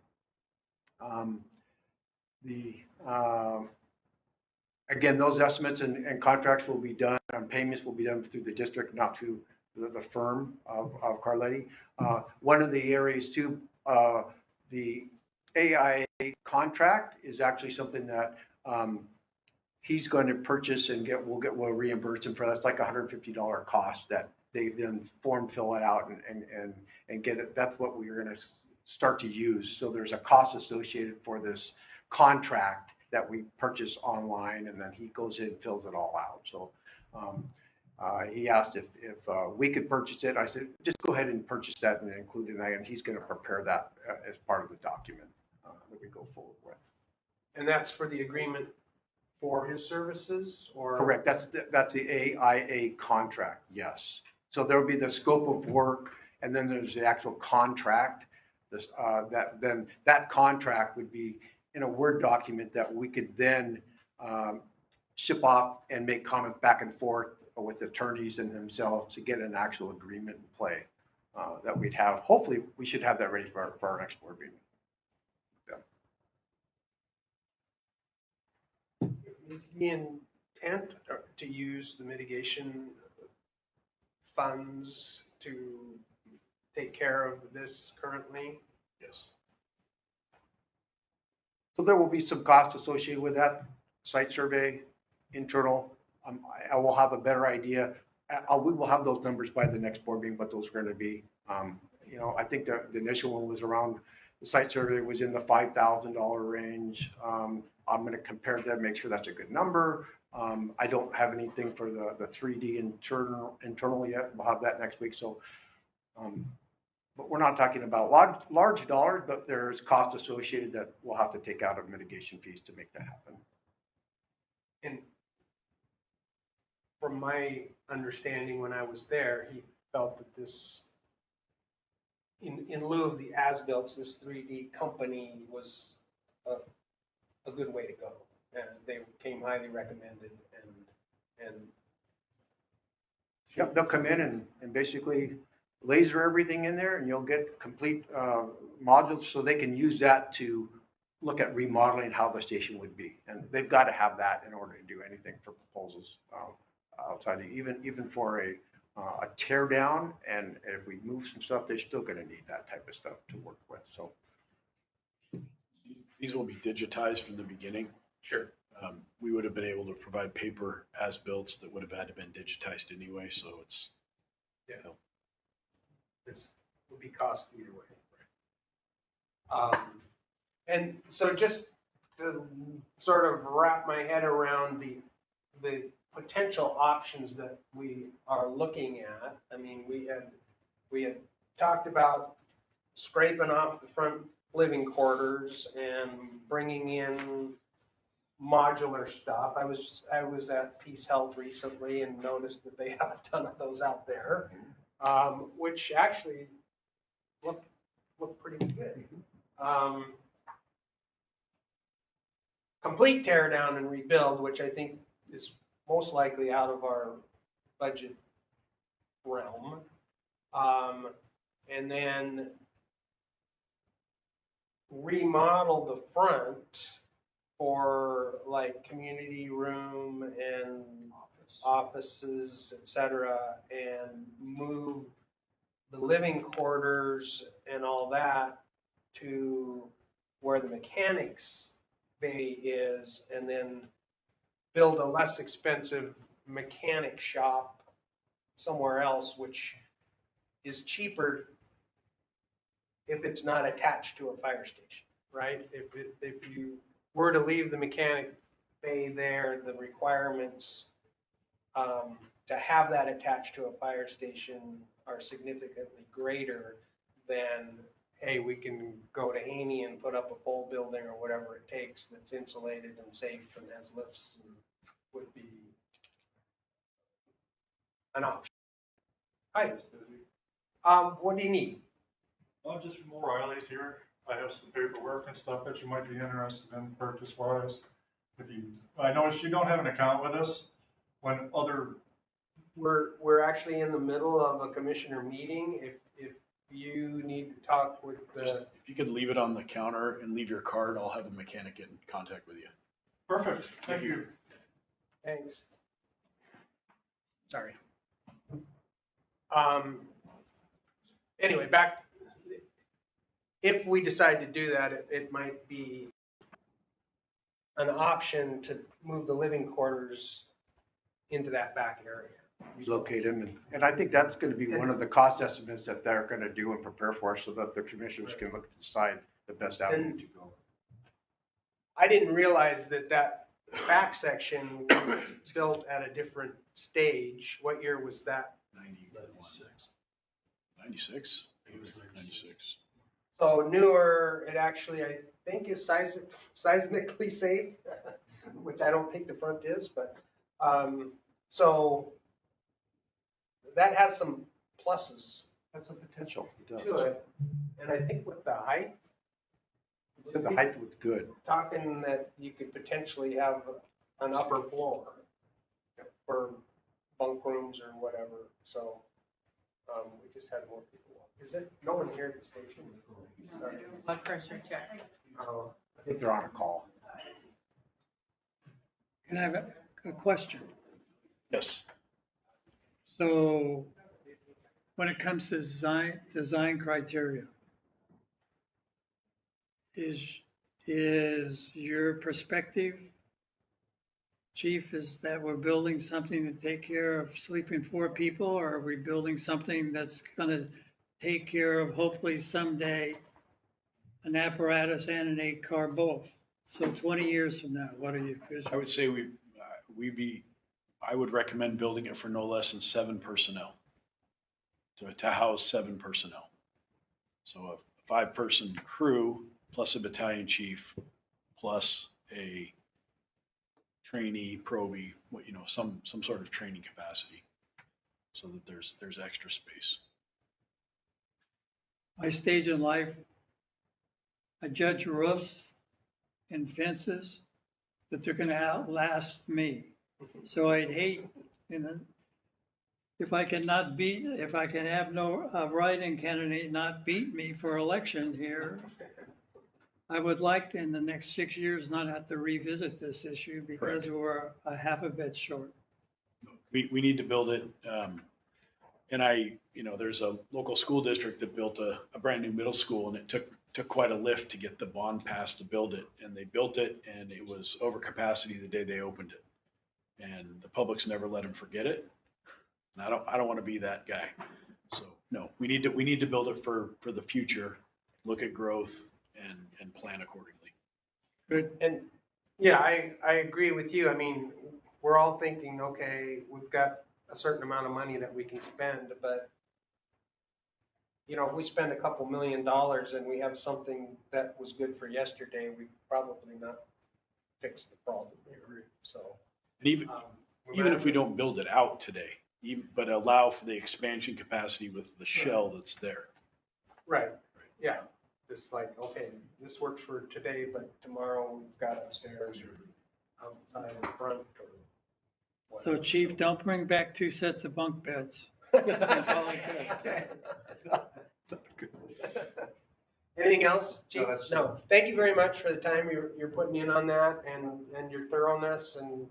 S2: Again, those estimates and contracts will be done, and payments will be done through the district, not through the firm of Carletti. One of the areas too, the AIA contract is actually something that he's going to purchase and we'll reimburse him for. That's like $150 cost that they then fill it out and get it. That's what we're going to start to use. So there's a cost associated for this contract that we purchase online, and then he goes in and fills it all out. So he asked if we could purchase it. I said, just go ahead and purchase that and include it in that, and he's going to prepare that as part of the document that we go forward with.
S1: And that's for the agreement for his services, or?
S2: Correct. That's the AIA contract. Yes. So there will be the scope of work, and then there's the actual contract. That contract would be in a Word document that we could then ship off and make comments back and forth with attorneys and themselves to get an actual agreement in play that we'd have. Hopefully, we should have that ready for our next board meeting.
S1: Is the intent to use the mitigation funds to take care of this currently?
S3: Yes.
S2: So there will be some costs associated with that site survey, internal. I will have a better idea. We will have those numbers by the next board meeting, what those are going to be. You know, I think the initial one was around, the site survey was in the $5,000 range. I'm going to compare that, make sure that's a good number. I don't have anything for the 3D internal yet. We'll have that next week. So, but we're not talking about large dollars, but there's cost associated that we'll have to take out of mitigation fees to make that happen.
S1: And from my understanding when I was there, he felt that this, in lieu of the as-built, this 3D company was a good way to go. and they came highly recommended and
S2: Yep, they'll come in and basically laser everything in there and you'll get complete modules so they can use that to look at remodeling how the station would be. And they've got to have that in order to do anything for proposals outside, even for a tear down. And if we move some stuff, they're still going to need that type of stuff to work with. So
S3: These will be digitized from the beginning.
S1: sure.
S3: We would have been able to provide paper as-builts that would have had to been digitized anyway, so it's,
S1: Yeah.
S3: you know,
S1: It would be cost either way. And so just to sort of wrap my head around the potential options that we are looking at, I mean, we had talked about scraping off the front living quarters and bringing in modular stuff. I was at Peace Health recently and noticed that they have a ton of those out there, which actually look pretty good. Complete tear down and rebuild, which I think is most likely out of our budget realm, and then remodel the front for like community room and offices, etc., and move the living quarters and all that to where the mechanics bay is, and then build a less expensive mechanic shop somewhere else, which is cheaper if it's not attached to a fire station, right? If you were to leave the mechanic bay there, the requirements to have that attached to a fire station are significantly greater than, hey, we can go to Haney and put up a pole building or whatever it takes that's insulated and safe and has lifts and would be an option. Hi. What do you need?
S7: Just from O'Reilly's here. I have some paperwork and stuff that you might be interested in purchase wise. I noticed you don't have an account with us when other.
S1: We're actually in the middle of a commissioner meeting. If you need to talk with the.
S3: if you could leave it on the counter and leave your card, I'll have the mechanic get in contact with you.
S7: Perfect, thank you.
S1: Thanks.
S2: sorry.
S1: Anyway, back, if we decide to do that, it might be an option to move the living quarters into that back area.
S2: Locate them, and I think that's going to be one of the cost estimates that they're going to do and prepare for us so that the commissioners can look to decide the best avenue to go.
S1: I didn't realize that back section was built at a different stage. What year was that?
S3: 96?
S5: It was
S3: 96.
S1: So newer, it actually, I think, is seismically safe, which I don't think the front is, but, so that has some pluses
S2: That's a potential. It does.
S1: to it. And I think with the height,
S2: The height was good.
S1: talking that you could potentially have an upper floor for bunk rooms or whatever, so, we just had more people. Is it, no one here at the station? Sorry.
S8: Blood pressure check.
S1: Oh,
S2: I think they're on a call.
S4: Can I have a question?
S3: Yes.
S4: So when it comes to design criteria, is your perspective, Chief, is that we're building something to take care of sleeping 4 people, or are we building something that's gonna take care of hopefully someday an apparatus and an 8-car both? So 20 years from now, what are you?
S3: I would say I would recommend building it for no less than 7 personnel. To house 7 personnel. So a 5-person crew plus a battalion chief plus a trainee, probie, some sort of training capacity, so that there's extra space.
S4: My stage in life, I judge roofs and fences that they're gonna outlast me. So I'd hate, if I can have no write-in candidate not beat me for election here, I would like in the next 6 years not have to revisit this issue because
S3: Correct.
S4: we're a half a bit short.
S3: We need to build it. And there's a local school district that built a brand new middle school, and it took quite a lift to get the bond passed to build it. And they built it, and it was over capacity the day they opened it. And the public's never let them forget it. And I don't want to be that guy. So no, we need to build it for the future, look at growth and plan accordingly.
S4: Good.
S1: And, yeah, I agree with you. I mean, we're all thinking, okay, we've got a certain amount of money that we can spend, but, if we spend a couple $1 million and we have something that was good for yesterday, we probably not fix the problem here. So,
S3: And even if we don't build it out today, but allow for the expansion capacity with the shell that's there.
S1: Right, yeah. Just like, okay, this works for today, but tomorrow we've got upstairs or outside in front or
S4: So
S1: whatever.
S4: Chief, don't bring back 2 sets of bunk beds. That's all I could.
S1: Anything else, Chief?
S2: No, that's-
S1: No. Thank you very much for the time you're putting in on that and your thoroughness and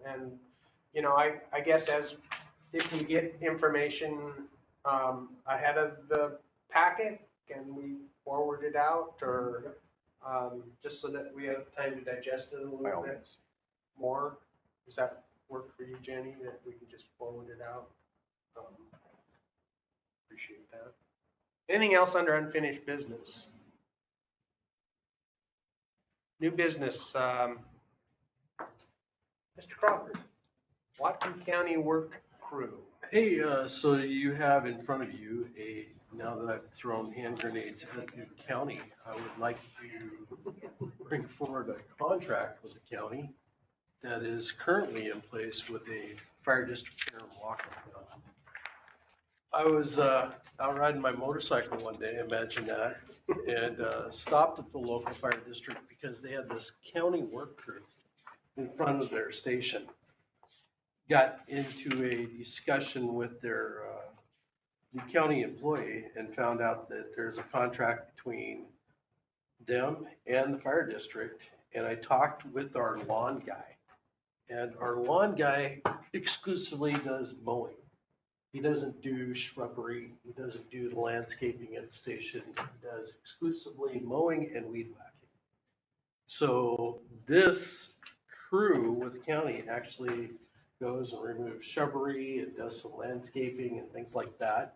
S1: I guess if we get information ahead of the packet, can we forward it out or just so that we have time to digest it a
S2: By all
S1: little bit
S2: means.
S1: more? Does that work for you, Jenny, that we can just forward it out? Appreciate that. Anything else under unfinished business? New business, Mr. Crawford, Watson County Work Crew.
S5: Hey, so you have in front of you now that I've thrown hand grenades at the county, I would like to bring forward a contract with the county that is currently in place with a fire district here in Walker. I was out riding my motorcycle one day, imagine that, and stopped at the local fire district because they had this county work crew in front of their station. Got into a discussion with the county employee and found out that there's a contract between them and the fire district. And I talked with our lawn guy, and our lawn guy exclusively does mowing. He doesn't do shrubbery. He doesn't do the landscaping at the station. He does exclusively mowing and weed whacking. So this crew with the county actually goes and removes shrubbery and does some landscaping and things like that.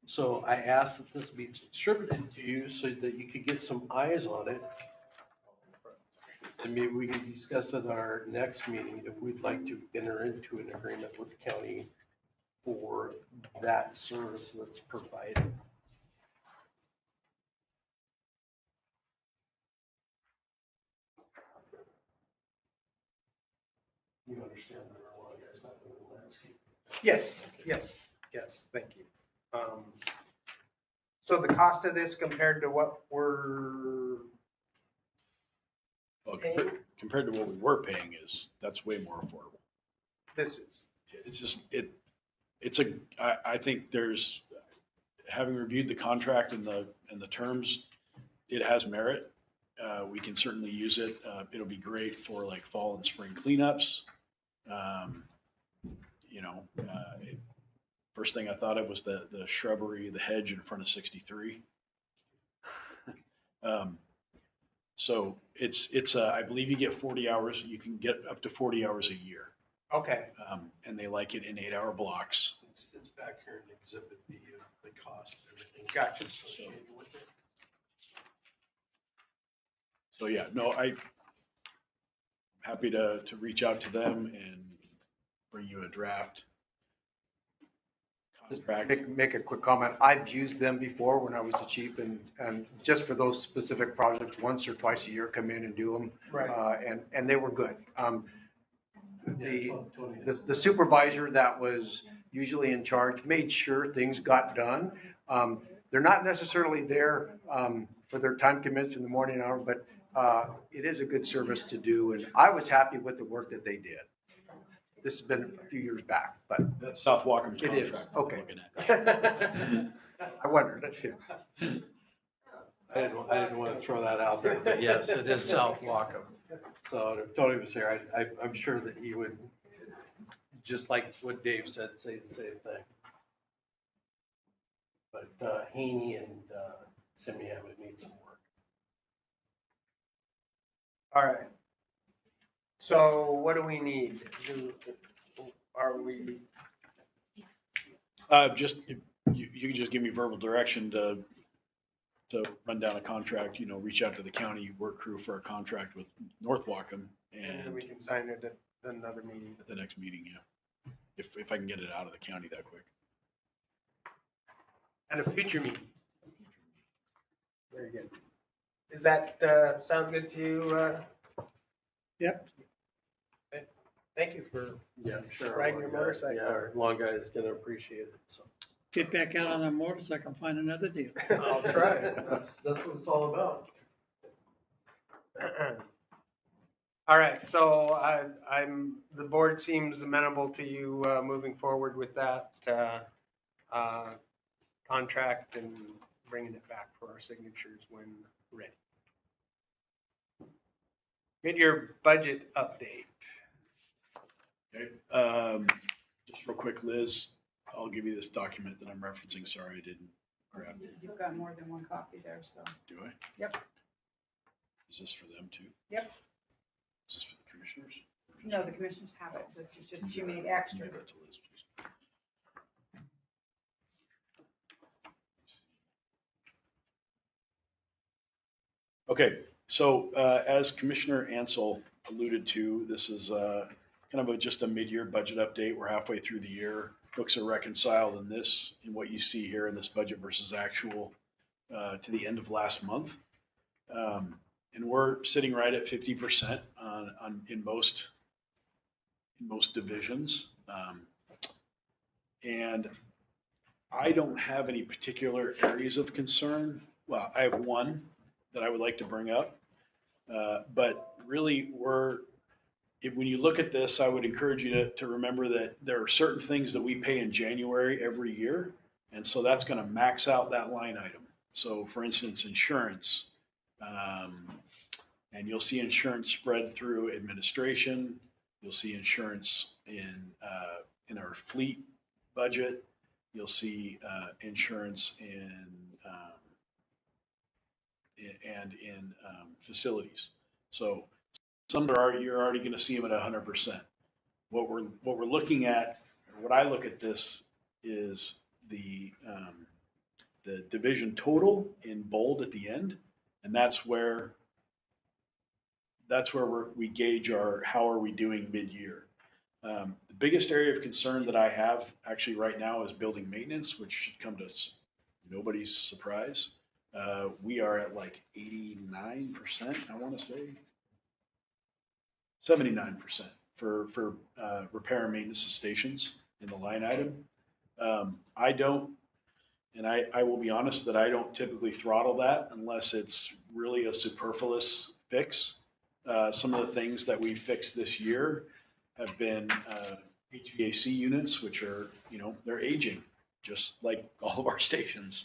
S5: So I asked that this be distributed to you so that you could get some eyes on it. And maybe we can discuss at our next meeting if we'd like to enter into an agreement with the county for that service that's provided. You understand that our law guy's not doing landscape.
S1: Yes, thank you. So the cost of this compared to what
S3: Well, compared to what we were paying that's way more affordable.
S1: this is?
S3: It's just, I think having reviewed the contract and the terms, it has merit. We can certainly use it. It'll be great for like fall and spring cleanups. First thing I thought of was the shrubbery, the hedge in front of 63. So it's I believe you get 40 hours. You can get up to 40 hours a year.
S1: Okay,
S3: And they like it in 8-hour blocks.
S5: It's back here in Exhibit B of the cost and everything.
S1: Gotcha.
S5: Associated with it.
S3: So yeah, no, I'm happy to reach out to them and bring you a draft contract.
S2: Make a quick comment. I've used them before when I was the chief and just for those specific projects, once or twice a year, come in and do them.
S1: right.
S2: And they were good. The supervisor that was usually in charge made sure things got done. They're not necessarily there for their time commitments in the morning hour, but it is a good service to do, and I was happy with the work that they did. This has been a few years back, but
S3: That's South Walker's
S2: It is,
S3: contract.
S2: okay.
S3: we're looking at.
S2: I wondered if
S5: I didn't want to throw that out there, but yes, it is South Wacom. So if Tony was here, I'm sure that he would, just like what Dave said, say the same thing. But Haney and Simeon would need some work.
S1: All right. So what do we need? Are we,
S3: Just, you can just give me verbal direction to run down a contract, reach out to the county work crew for a contract with North Wacom
S1: and
S3: and
S1: we can sign it at another meeting?
S3: at the next meeting, yeah. If I can get it out of the county that quick.
S1: At a future meeting? Very good. Does that sound good to you?
S4: Yep.
S1: Okay. Thank you for,
S5: Yeah, I'm sure.
S1: Riding your motorcycle.
S5: Yeah, our long guy is gonna appreciate it, so.
S4: Get back out on a motorcycle and find another deal.
S5: I'll try. That's what it's all about.
S1: all right, so the board seems amenable to you moving forward with that contract and bringing it back for our signatures when ready. Mid-year budget update.
S3: Okay. Just real quick, Liz, I'll give you this document that I'm referencing. Sorry, I didn't grab it.
S8: You've got more than one copy there, so.
S3: Do I?
S8: Yep.
S3: Is this for them too?
S8: Yep.
S3: Is this for the commissioners?
S8: No, the commissioners have it. This is just, you made
S3: Can
S8: extra.
S3: you give that to Liz, please? Okay, so as Commissioner Ansel alluded to, this is kind of just a mid-year budget update. We're halfway through the year. Books are reconciled in this, in what you see here in this budget versus actual to the end of last month. And we're sitting right at 50% in most divisions. And I don't have any particular areas of concern. Well, I have one that I would like to bring up. But really, when you look at this, I would encourage you to remember that there are certain things that we pay in January every year. And so that's going to max out that line item. So for instance, insurance. And you'll see insurance spread through administration. You'll see insurance in our fleet budget. You'll see insurance in facilities. So some you're already going to see them at 100%. What we're looking at, or what I look at this is the division total in bold at the end, and that's where we gauge how are we doing mid-year. The biggest area of concern that I have actually right now is building maintenance, which should come to nobody's surprise. We are at like 89%, I want to say 79% for repair and maintenance of stations in the line item. I will be honest that I don't typically throttle that unless it's really a superfluous fix. Some of the things that we fixed this year have been HVAC units, which are, they're aging, just like all of our stations.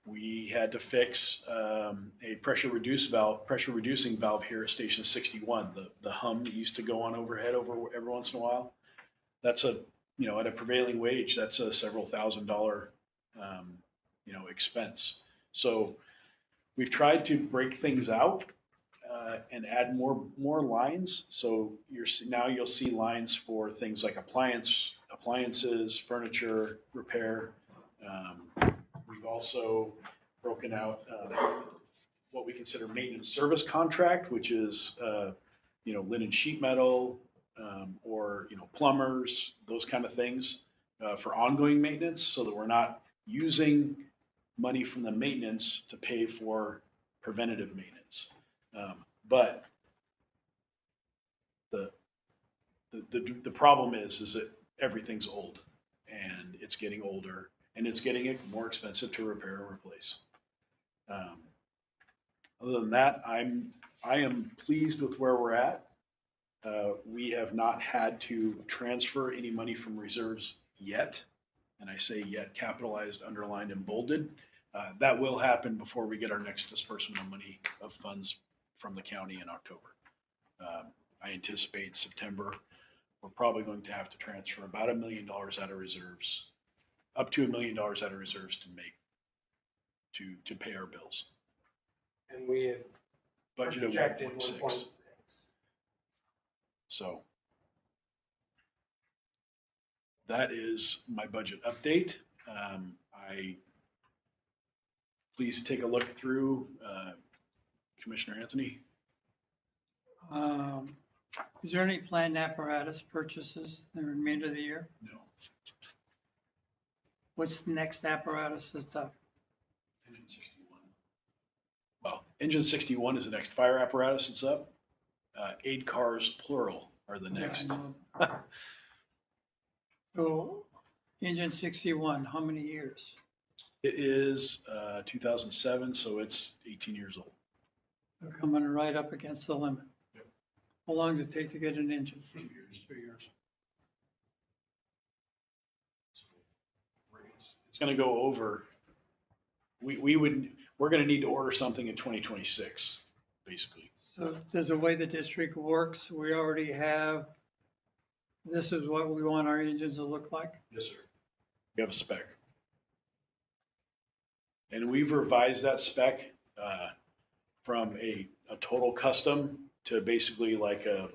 S3: We had to fix a pressure reducing valve here at station 61, the hum that used to go on overhead every once in a while. That's at a prevailing wage, that's a several $1,000, expense. So we've tried to break things out and add more lines. So you'll see lines for things like appliances, furniture, repair. We've also broken out what we consider maintenance service contract, which is linen sheet metal or plumbers, those kind of things for ongoing maintenance, so that we're not using money from the maintenance to pay for preventative maintenance. But the problem is that everything's old, and it's getting older, and it's getting more expensive to repair and replace. Other than that, I am pleased with where we're at. We have not had to transfer any money from reserves yet. And I say yet, capitalized, underlined, and bolded. That will happen before we get our next disbursement of money of funds from the county in October. I anticipate September, we're probably going to have to transfer about $1 million out of reserves, up to $1 million out of reserves to pay our bills.
S1: And we had
S3: Budget of
S1: projected
S3: 1.6.
S1: 1.6.
S3: So that is my budget update. Please take a look through, Commissioner Anthony.
S4: Is there any planned apparatus purchases the remainder of the year?
S3: No.
S4: What's the next apparatus that's up?
S3: Engine 61. Well, Engine 61 is the next fire apparatus that's up. 8 cars, plural, are the next.
S4: Yeah, I know. So, engine 61, how many years?
S3: It is 2007, so it's 18 years old.
S4: They're coming right up against the limit.
S3: Yep.
S4: How long does it take to get an engine?
S3: 2 years. 2 years. It's going to go over. We're going to need to order something in 2026, basically.
S4: So does the way the district works, we already have, this is what we want our engines to look like?
S3: Yes, sir. We have a spec. And we've revised that spec from a total custom to basically like a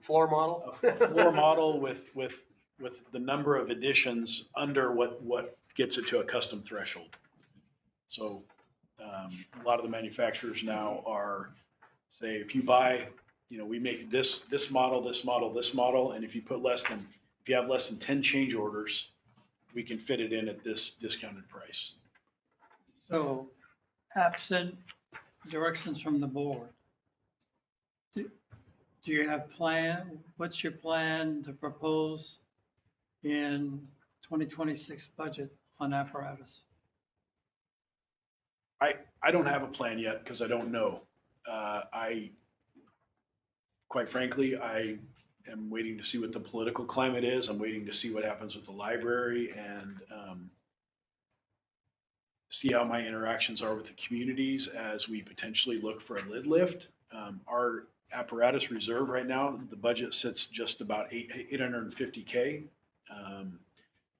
S1: Floor model?
S3: floor model with the number of additions under what gets it to a custom threshold. So a lot of the manufacturers now are, say, if you buy, we make this model, this model, this model, and if you have less than 10 change orders, we can fit it in at this discounted price.
S4: So absent directions from the board, do you have what's your plan to propose in 2026 budget on apparatus?
S3: I don't have a plan yet because I don't know. Quite frankly, I am waiting to see what the political climate is. I'm waiting to see what happens with the library and see how my interactions are with the communities as we potentially look for a lid lift. Our apparatus reserve right now, the budget sits just about $850K.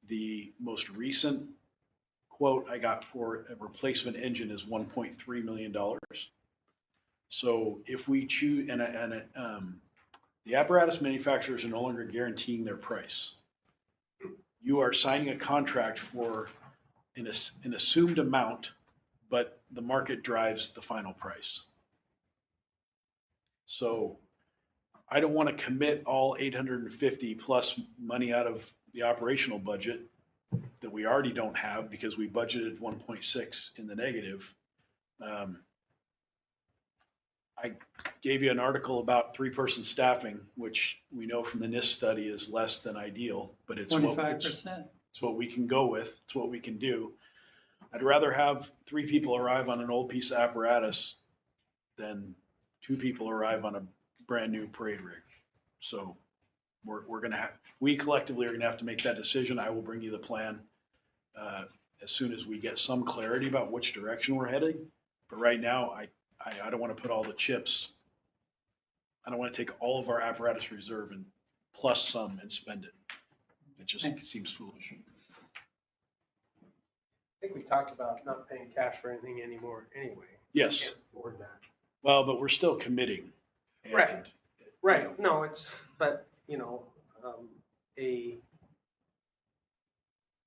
S3: The most recent quote I got for a replacement engine is $1.3 million. So if we choose, the apparatus manufacturers are no longer guaranteeing their price. You are signing a contract for an assumed amount, but the market drives the final price. So I don't want to commit all 850 plus money out of the operational budget that we already don't have because we budgeted 1.6 in the negative. I gave you an article about 3-person staffing, which we know from the NIST study is less than ideal, but it's
S4: 25%.
S3: It's what we can go with. It's what we can do. I'd rather have 3 people arrive on an old piece of apparatus than 2 people arrive on a brand new parade rig. So we collectively are gonna have to make that decision. I will bring you the plan as soon as we get some clarity about which direction we're heading. But right now, I don't want to put all the chips. I don't want to take all of our apparatus reserve and plus some and spend it. It just seems foolish.
S1: I think we talked about not paying cash for anything anymore anyway.
S3: Yes.
S1: Can't afford that.
S3: Well, but we're still committing. And
S1: Right. No, but a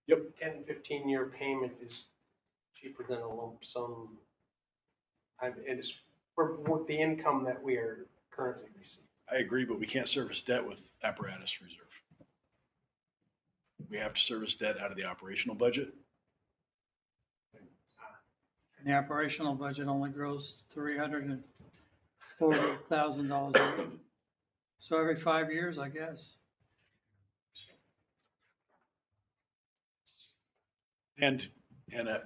S1: 10, 15-year payment is cheaper than a lump sum. It is for the income that we are currently receiving.
S3: I agree, but we can't service debt with apparatus reserve. We have to service debt out of the operational budget.
S4: And the operational budget only grows $340,000 a year. So every 5 years, I guess.
S3: And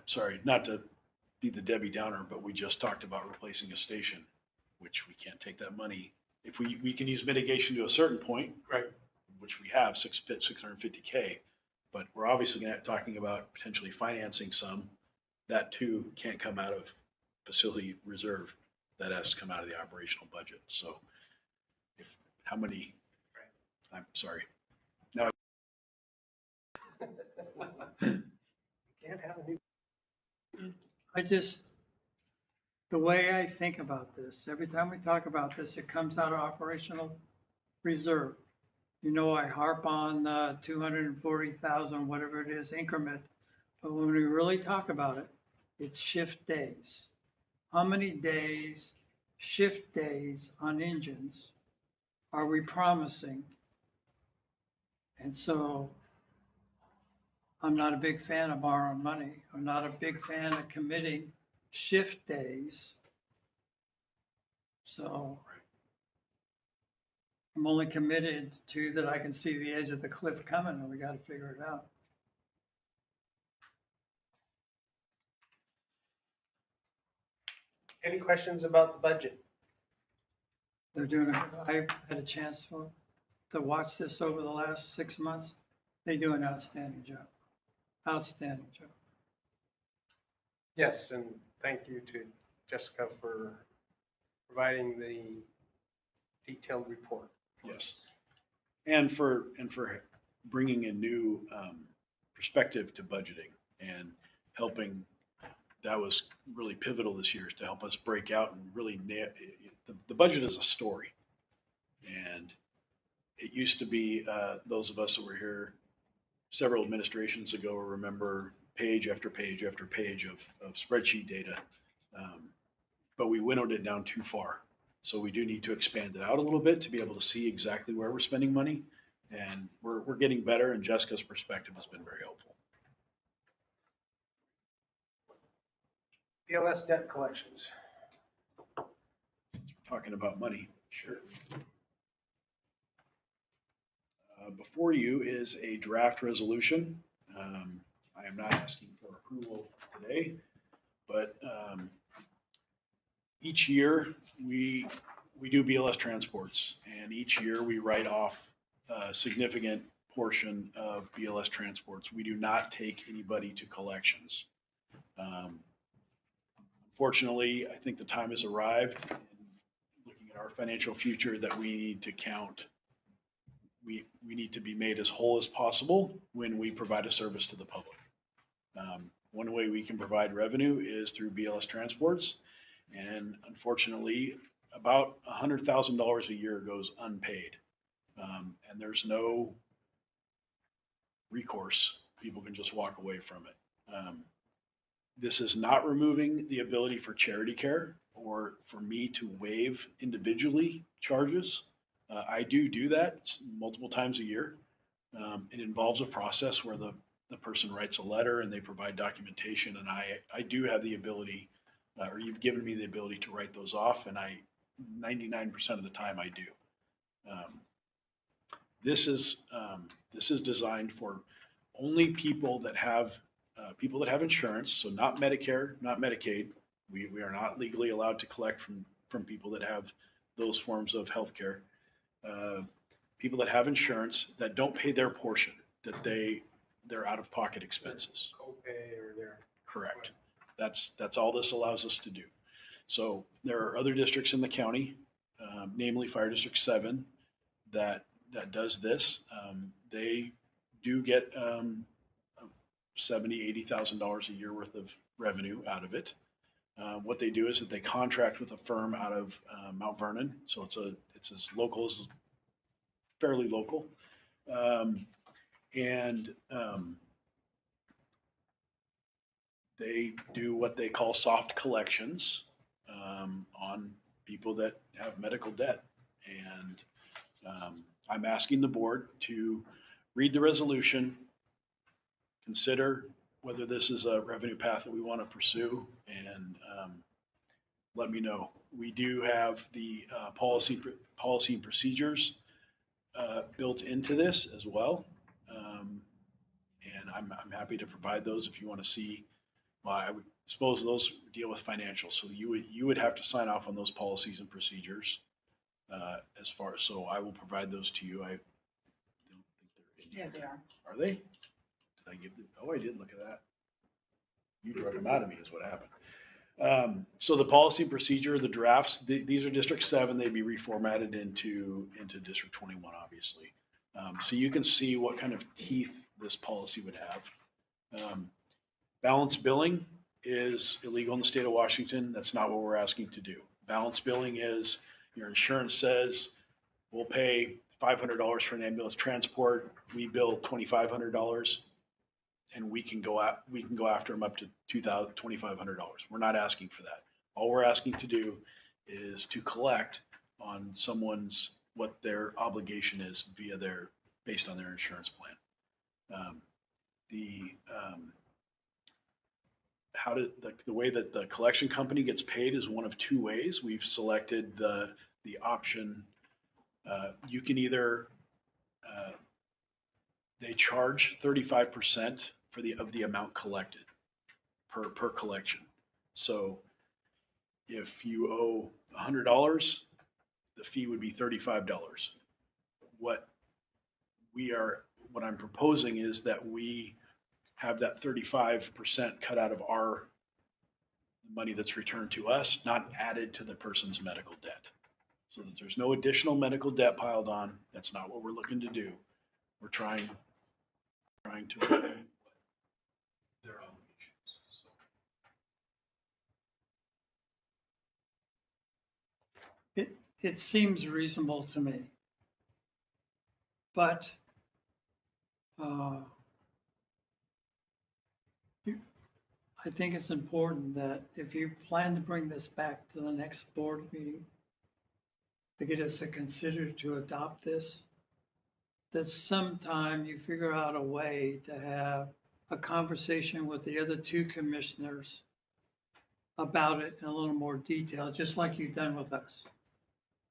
S3: sorry, not to be the Debbie Downer, but we just talked about replacing a station, which we can't take that money. If we can use mitigation to a certain point,
S1: Right.
S3: which we have, 650K, but we're obviously talking about potentially financing some. That too can't come out of facility reserve. That has to come out of the operational budget. So how many, I'm sorry. Now,
S1: Can't have a new.
S4: The way I think about this, every time we talk about this, it comes out of operational reserve. You know, I harp on 240,000, whatever it is, increment, but when we really talk about it, it's shift days. How many days, shift days on engines are we promising? And so I'm not a big fan of borrowing money. I'm not a big fan of committing shift days. So I'm only committed to that I can see the edge of the cliff coming, and we got to figure it out.
S1: Any questions about the budget?
S4: They're doing, I had a chance to watch this over the last 6 months. They do an outstanding job. Outstanding job.
S1: Yes, and thank you to Jessica for providing the detailed report.
S3: yes. And for bringing a new perspective to budgeting and helping. That was really pivotal this year, is to help us break out and really nail the budget is a story. And it used to be, those of us that were here several administrations ago remember page after page after page of spreadsheet data. But we winnowed it down too far. So we do need to expand it out a little bit to be able to see exactly where we're spending money. And we're getting better, and Jessica's perspective has been very helpful.
S1: BLS debt collections.
S3: Talking about money.
S1: Sure.
S3: Before you is a draft resolution. I am not asking for approval today, but each year we do BLS transports, and each year we write off a significant portion of BLS transports. We do not take anybody to collections. Unfortunately, I think the time has arrived in looking at our financial future that we need to count. We need to be made as whole as possible when we provide a service to the public. One way we can provide revenue is through BLS transports. And unfortunately, about $100,000 a year goes unpaid. And there's no recourse. People can just walk away from it. This is not removing the ability for charity care or for me to waive individually charges. I do that multiple times a year. It involves a process where the person writes a letter and they provide documentation, and I do have the ability, or you've given me the ability to write those off, and 99% of the time I do. This is designed for only people that have insurance, so not Medicare, not Medicaid. We are not legally allowed to collect from people that have those forms of health care. People that have insurance that don't pay their portion, that they're out-of-pocket expenses.
S1: Copay or their.
S3: Correct. That's all this allows us to do. So there are other districts in the county, namely Fire District 7, that does this. They do get $70,000, $80,000 a year worth of revenue out of it. What they do is that they contract with a firm out of Mount Vernon, so it's as local as fairly local, and they do what they call soft collections on people that have medical debt. And I'm asking the board to read the resolution, consider whether this is a revenue path that we want to pursue, and let me know. We do have the policy and procedures built into this as well, and I'm happy to provide those if you want to see Well, I would suppose those deal with financial, so you would have to sign off on those policies and procedures. As far as, so I will provide those to you. I don't think they're in
S8: Yeah, they are.
S3: Are they? Did I give them? Oh, I did. Look at that. You drug them out of me is what happened. So the policy procedure, the drafts, these are District 7. They'd be reformatted into District 21, obviously. So you can see what kind of teeth this policy would have. Balance billing is illegal in the state of Washington. That's not what we're asking to do. Balance billing is your insurance says we'll pay $500 for an ambulance transport. We bill $2,500, and we can go after them up to $2,500. We're not asking for that. All we're asking to do is to collect on someone's what their obligation is based on their insurance plan. The way that the collection company gets paid is one of two ways. We've selected the option. You can either they charge 35% of the amount collected per collection. So if you owe $100, the fee would be $35. What I'm proposing is that we have that 35% cut out of our money that's returned to us, not added to the person's medical debt. So that there's no additional medical debt piled on. That's not what we're looking to do. We're trying to avoid their obligations. So.
S4: It seems reasonable to me. But I think it's important that if you plan to bring this back to the next board meeting, to get us to consider to adopt this, that sometime you figure out a way to have a conversation with the other two commissioners about it in a little more detail, just like you've done with us.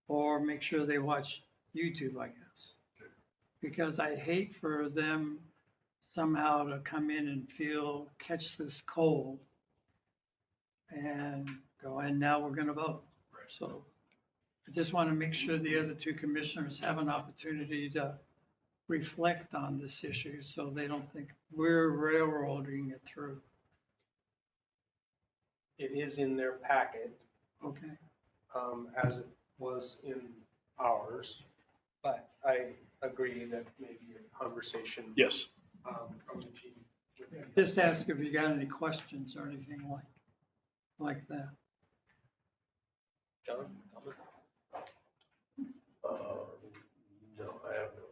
S4: Or make sure they watch YouTube, I guess. Because I hate for them somehow to come in and catch this cold and go, and now we're going to vote. So I just want to make sure the other two commissioners have an opportunity to reflect on this issue so they don't think we're railroading it through.
S1: It is in their packet,
S4: Okay.
S1: as it was in ours, but I agree that maybe a conversation.
S3: Yes.
S1: From the chief would be
S4: Just ask if you got any questions or anything like that.
S1: John?
S5: No, I have no.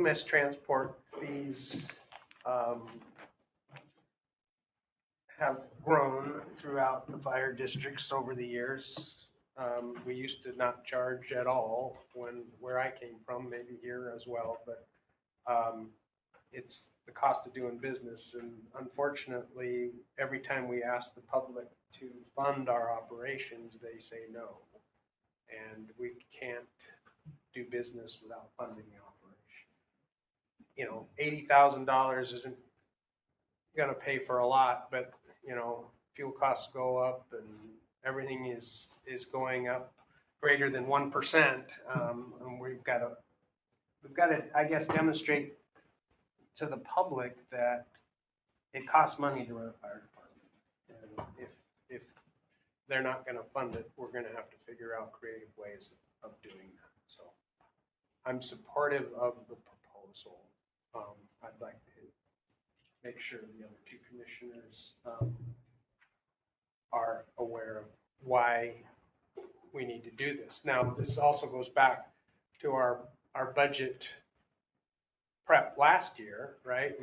S1: EMS transport fees have grown throughout the fire districts over the years. We used to not charge at all where I came from, maybe here as well, but it's the cost of doing business. And unfortunately, every time we ask the public to fund our operations, they say no. And we can't do business without funding the operation. You know, $80,000 isn't gonna pay for a lot, but you know, fuel costs go up and everything is going up greater than 1%. And we've got to, I guess, demonstrate to the public that it costs money to run a fire department. And if they're not going to fund it, we're going to have to figure out creative ways of doing that. So I'm supportive of the proposal. I'd like to make sure the other two commissioners are aware of why we need to do this. Now, this also goes back to our budget prep last year, right?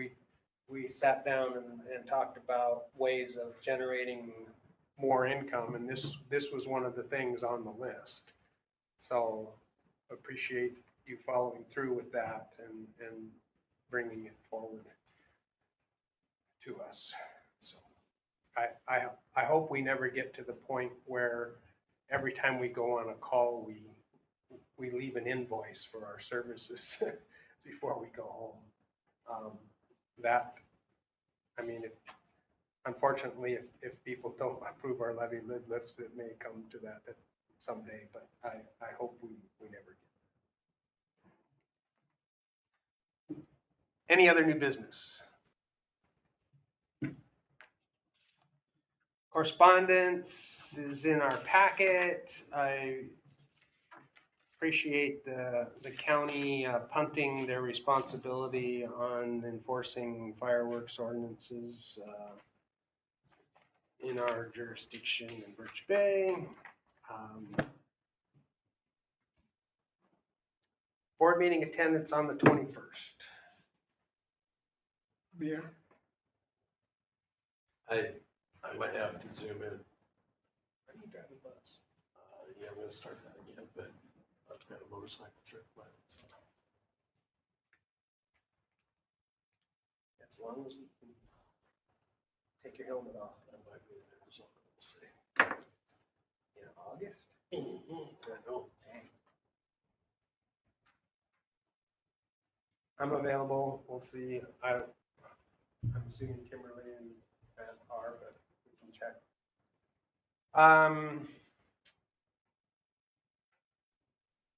S1: We sat down and talked about ways of generating more income, and this was one of the things on the list. So appreciate you following through with that and bringing it forward to us. So I hope we never get to the point where every time we go on a call, we leave an invoice for our services before we go home. That, I mean, unfortunately, if people don't approve our levy lifts, it may come to that someday, but I hope we never get. Any other new business? Correspondence is in our packet. I appreciate the county punting their responsibility on enforcing fireworks ordinances in our jurisdiction in Birch Bay. Board meeting attendance on the 21st.
S4: Here,
S5: I might have to zoom in.
S1: Are you driving bus?
S5: Yeah, I'm gonna start that again, but I've got a motorcycle trip planned, so.
S1: As long as you can take your helmet off
S5: I might be in Arizona, we'll see.
S1: in August.
S5: I know.
S1: I'm available. We'll see. I'm assuming Kimberly and Matt are, but we can check.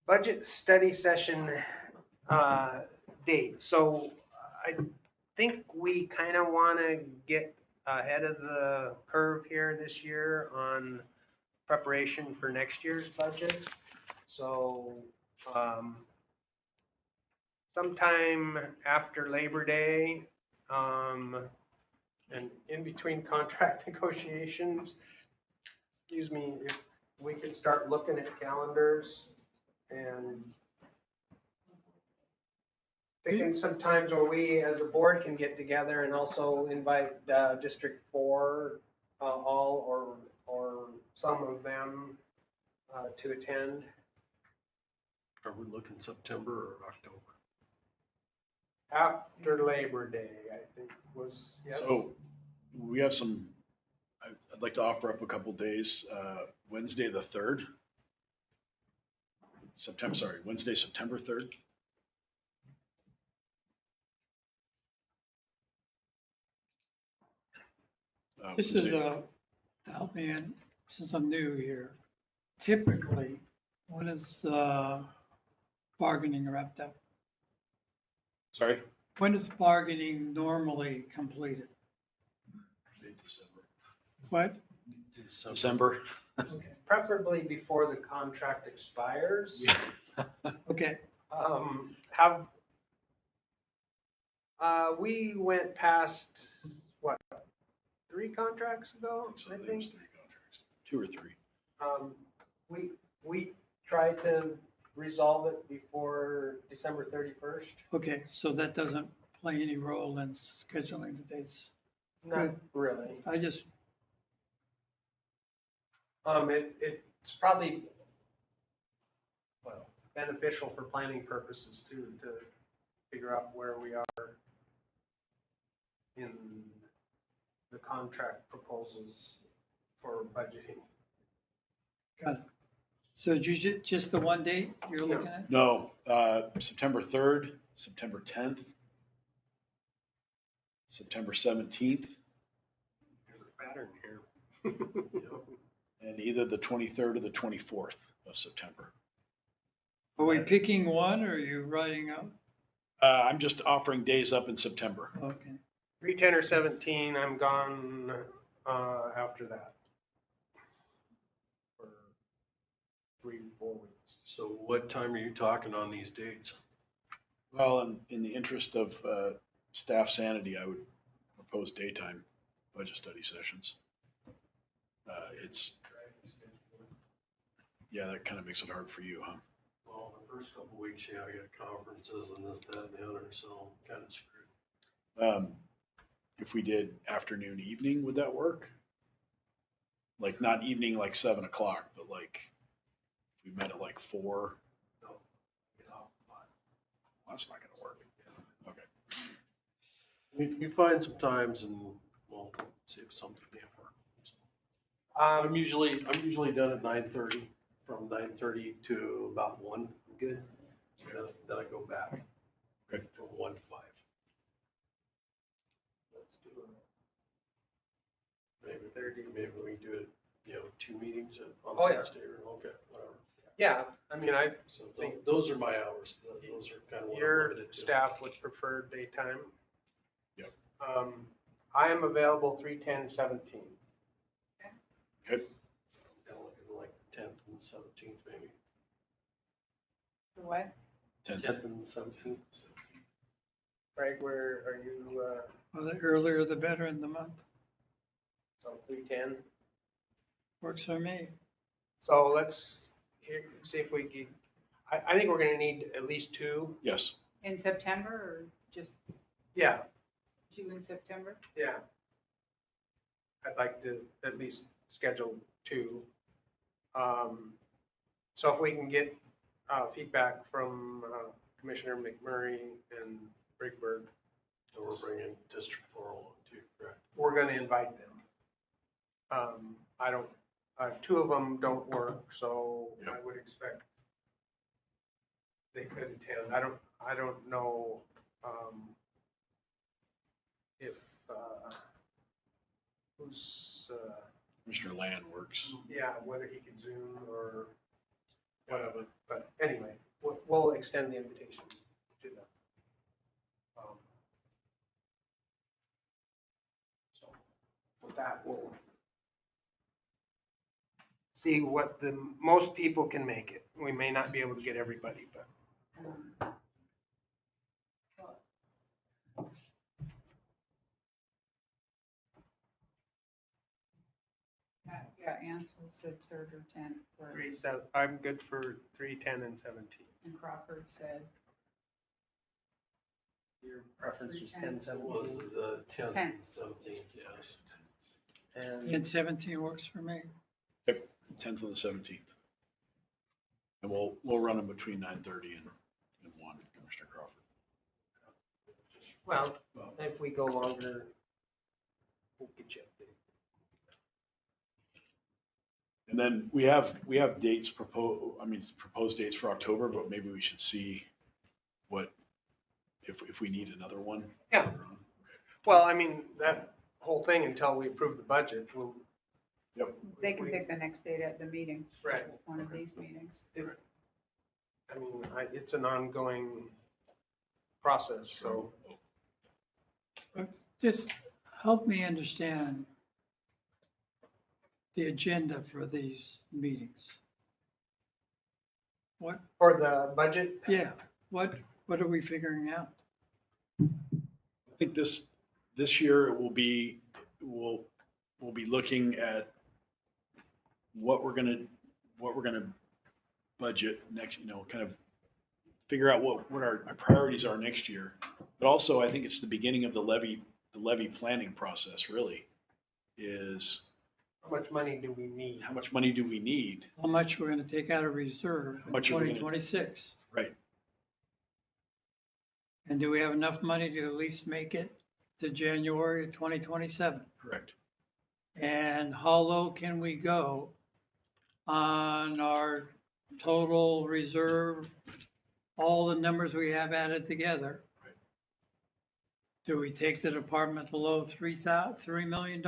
S1: Budget study session date. So I think we kind of want to get ahead of the curve here this year on preparation for next year's budget. So sometime after Labor Day, and in between contract negotiations, excuse me, if we could start looking at calendars and picking some times where we as a board can get together and also invite District 4, all or some of them to attend.
S5: Are we looking September or October?
S1: After Labor Day, I think was, yes.
S3: So we have some, I'd like to offer up a couple days, Wednesday, the 3rd. Wednesday, September 3rd.
S4: this is help me in, since I'm new here. Typically, when is bargaining wrapped up?
S3: Sorry?
S4: When is bargaining normally completed?
S3: December.
S4: What?
S3: December.
S1: Preferably before the contract expires.
S4: Okay,
S1: We went past, what, 3 contracts ago,
S3: So
S1: I
S3: there was
S1: think?
S3: 3 contracts, 2 or 3.
S1: We tried to resolve it before December 31st.
S4: okay, so that doesn't play any role in scheduling the dates.
S1: Not really.
S4: I just,
S1: It's probably, well, beneficial for planning purposes too, to figure out where we are in the contract proposals for budgeting.
S4: got it. So just the one date you're looking at?
S3: No, September 3rd, September 10th, September 17th,
S1: There's a pattern here.
S3: and either the 23rd or the 24th of September.
S4: Are we picking one or are you writing up?
S3: I'm just offering days up in September.
S4: Okay,
S1: 3, 10, or 17, I'm gone after that. For 3, 4 weeks.
S5: So what time are you talking on these dates?
S3: Well, in the interest of staff sanity, I would propose daytime budget study sessions. Yeah, that kind of makes it hard for you, huh?
S5: Well, the first couple of weeks, yeah, I got conferences and this, that, and the other, so I'm kind of screwed.
S3: If we did afternoon, evening, would that work? Like not evening like 7 o'clock, but like if we met at like 4.
S5: No, get off at 5.
S3: Well, that's not gonna work. Okay.
S5: We find some times and we'll see if something can work. I'm usually done at 9:30, from 9:30 to about 1. Good. Then I go back.
S3: Good.
S1: mean, I
S5: So those are my hours. Those are kind of what I'm
S1: Your
S5: limited to.
S1: staff would prefer daytime.
S3: Yep.
S1: I am available 3/10/17.
S3: Okay.
S5: Kind of looking like 10th and 17th maybe.
S8: For what?
S5: 10th and 17th.
S1: Craig, where are you,
S4: Well, the earlier the better in the month.
S1: so 3/10?
S4: Works for me.
S1: So let's see if we can, I think we're gonna need at least two.
S3: Yes.
S8: In September or just
S1: Yeah,
S8: 2 in September?
S1: yeah. I'd like to at least schedule two. So if we can get feedback from Commissioner McMurray and Rigberg,
S5: So we're bringing District 401 too, correct?
S1: we're gonna invite them. I don't, two of them don't work, so I
S3: Yep.
S1: would expect they could attend. I don't know, if, who's,
S3: Mr. Land works.
S1: yeah, whether he could Zoom or whatever, but anyway, we'll extend the invitation to them. So with that, we'll see what the most people can make it. We may not be able to get everybody, but
S8: Yeah, Ansel said 3rd or 10th,
S1: I'm good for 3/10 and 17.
S8: and Crawford said
S1: Your preference was 10,
S8: 10.
S5: It
S1: 17?
S5: was the 10th
S8: 10th.
S5: and 17th, yes.
S1: And
S4: And 17 works for me.
S3: 10th and the 17th. And we'll run them between 9:30 and 1, Commissioner Crawford.
S1: well, if we go longer, we'll get you updated.
S3: And then we have dates proposed dates for October, but maybe we should see what, if we need another one.
S1: Yeah. Well, I mean, that whole thing until we approve the budget, we'll.
S8: they can pick the next date at the meeting.
S1: Right.
S8: One of these meetings.
S1: I mean, it's an ongoing process, so.
S4: Just help me understand the agenda for these meetings. What,
S1: For the budget,
S4: yeah, what are we figuring out?
S3: I think this year we'll be looking at what we're gonna budget next, kind of figure out what our priorities are next year. But also, I think it's the beginning of the levy planning process, really, is
S1: how much money do we need?
S3: how much money do we need?
S4: How much we're gonna take out of reserve in
S3: much are we gonna-
S4: 2026?
S3: Right.
S4: And do we have enough money to at least make it to January of 2027?
S3: Correct.
S4: And how low can we go on our total reserve, all the numbers we have added together?
S3: Right.
S4: Do we take the department below $3 million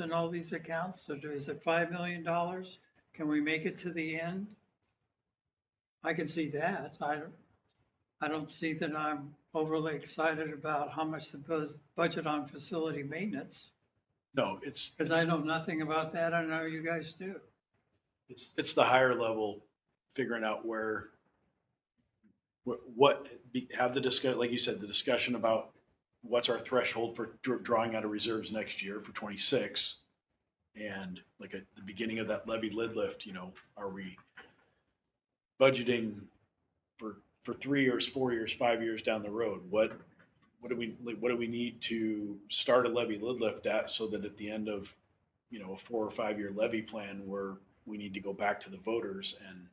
S4: in all these accounts? So is it $5 million? Can we make it to the end? I can see that. I don't see that I'm overly excited about how much the budget on facility maintenance,
S3: No, it's
S4: because I know nothing about that. I know you guys do.
S3: it's the higher level, figuring out have the discussion, like you said, the discussion about what's our threshold for drawing out of reserves next year for 26, and like at the beginning of that levy lid lift, are we budgeting for 3 years, 4 years, 5 years down the road? What do we need to start a levy lid lift at, so that at the end of a 4 or 5 year levy plan, where we need to go back to the voters, and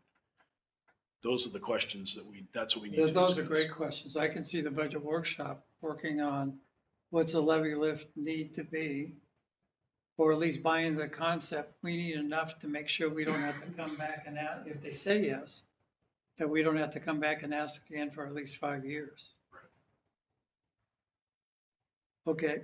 S3: those are the questions that's what we need to
S4: Those are
S3: discuss.
S4: great questions. I can see the budget workshop working on what's a levy lift need to be, or at least buying the concept. We need enough to make sure we don't have to come back and ask, if they say yes, that we don't have to come back and ask again for at least 5 years. Okay,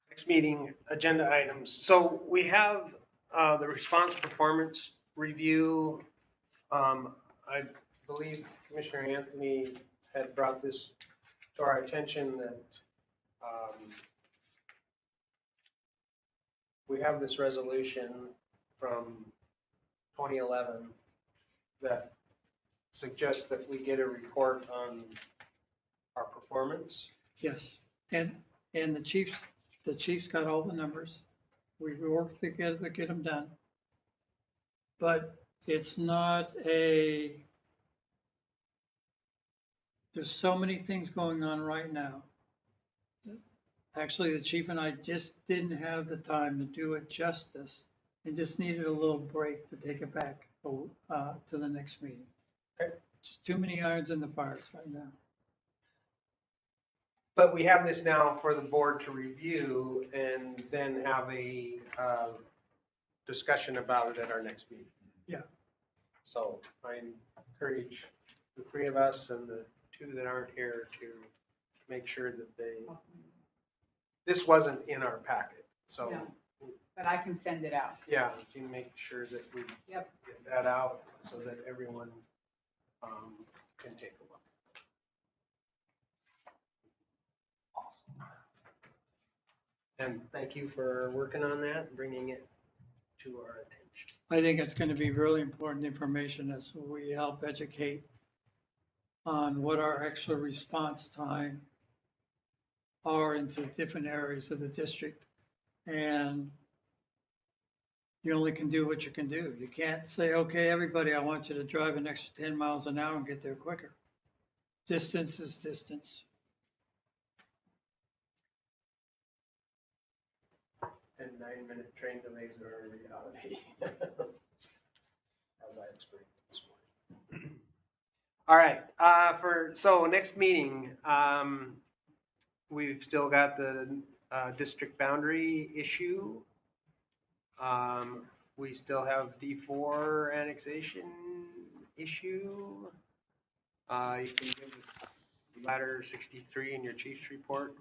S1: Next meeting, agenda items. So we have the response performance review, I believe Commissioner Anthony had brought this to our attention that we have this resolution from 2011 that suggests that we get a report on our performance.
S4: Yes, and the chief's got all the numbers. We worked together to get them done. But it's not there's so many things going on right now. Actually, the chief and I just didn't have the time to do it justice and just needed a little break to take it back to the next meeting.
S1: Okay.
S4: Just too many irons in the fires right now.
S1: But we have this now for the board to review and then have a discussion about it at our next meeting.
S4: Yeah.
S1: So I encourage the three of us and the two that aren't here to make sure that this wasn't in our packet. So,
S8: No, but I can send it out.
S1: yeah, to make sure that we
S8: Yep.
S1: get that out so that everyone can take a look. Awesome. And thank you for working on that and bringing it to our attention.
S4: I think it's going to be really important information as we help educate on what our extra response time are into different areas of the district. And you only can do what you can do. You can't say, okay, everybody, I want you to drive an extra 10 miles an hour and get there quicker. Distance is distance.
S1: And 9-minute train delays are a reality. As I experienced this morning. All right, so next meeting, we've still got the district boundary issue. We still have D4 annexation issue. You can give us ladder 63 in your chief's report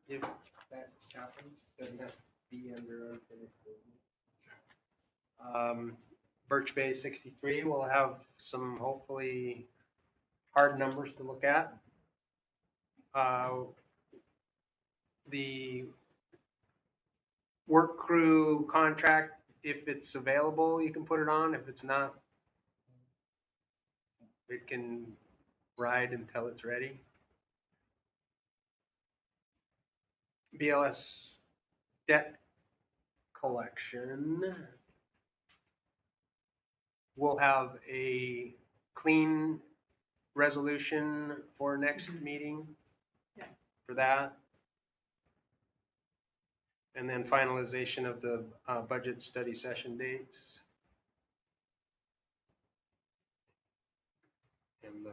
S1: if that happens. Doesn't have to be under unfinished business. Birch Bay 63 will have some hopefully hard numbers to look at. The work crew contract, if it's available, you can put it on. If it's not, it can ride until it's ready. BLS debt collection. We'll have a clean resolution for next meeting for that. And then finalization of the budget study session dates. And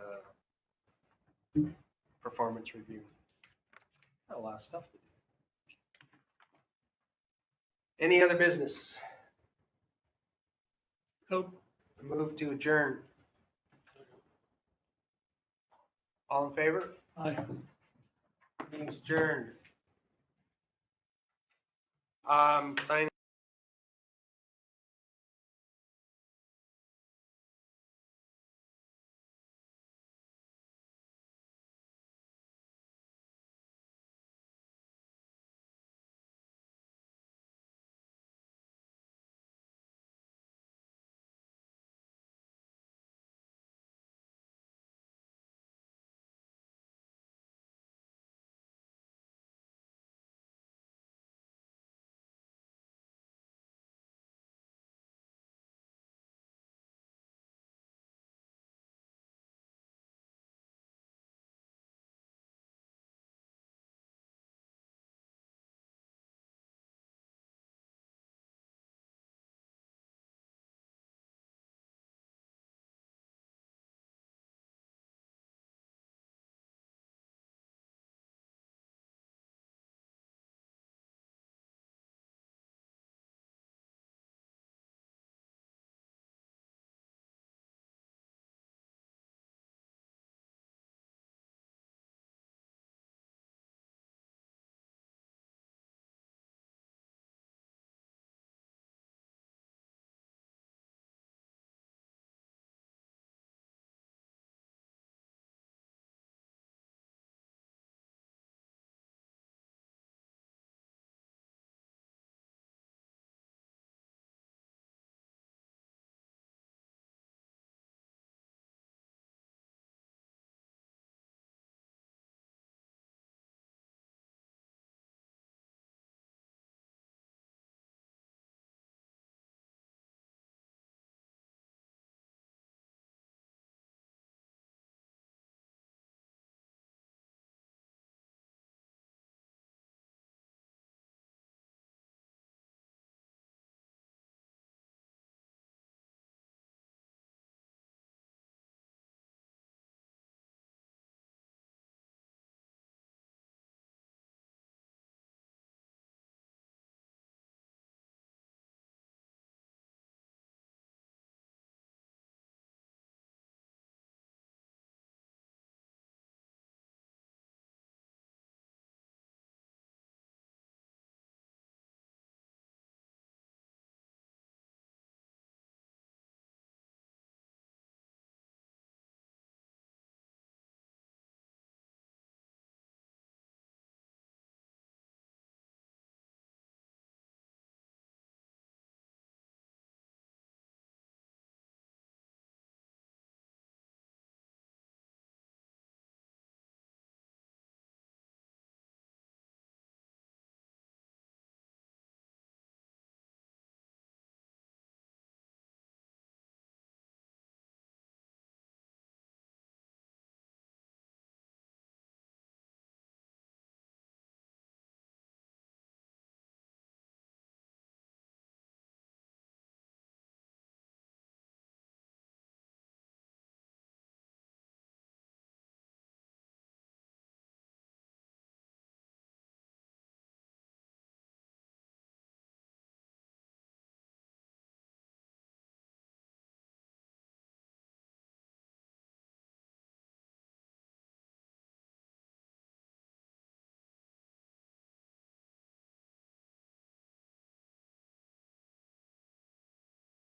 S1: the performance review. Got a lot of stuff to do. Any other business?
S4: Nope.
S1: Move to adjourn. All in favor?
S4: Aye.
S1: Meeting's adjourned. Sign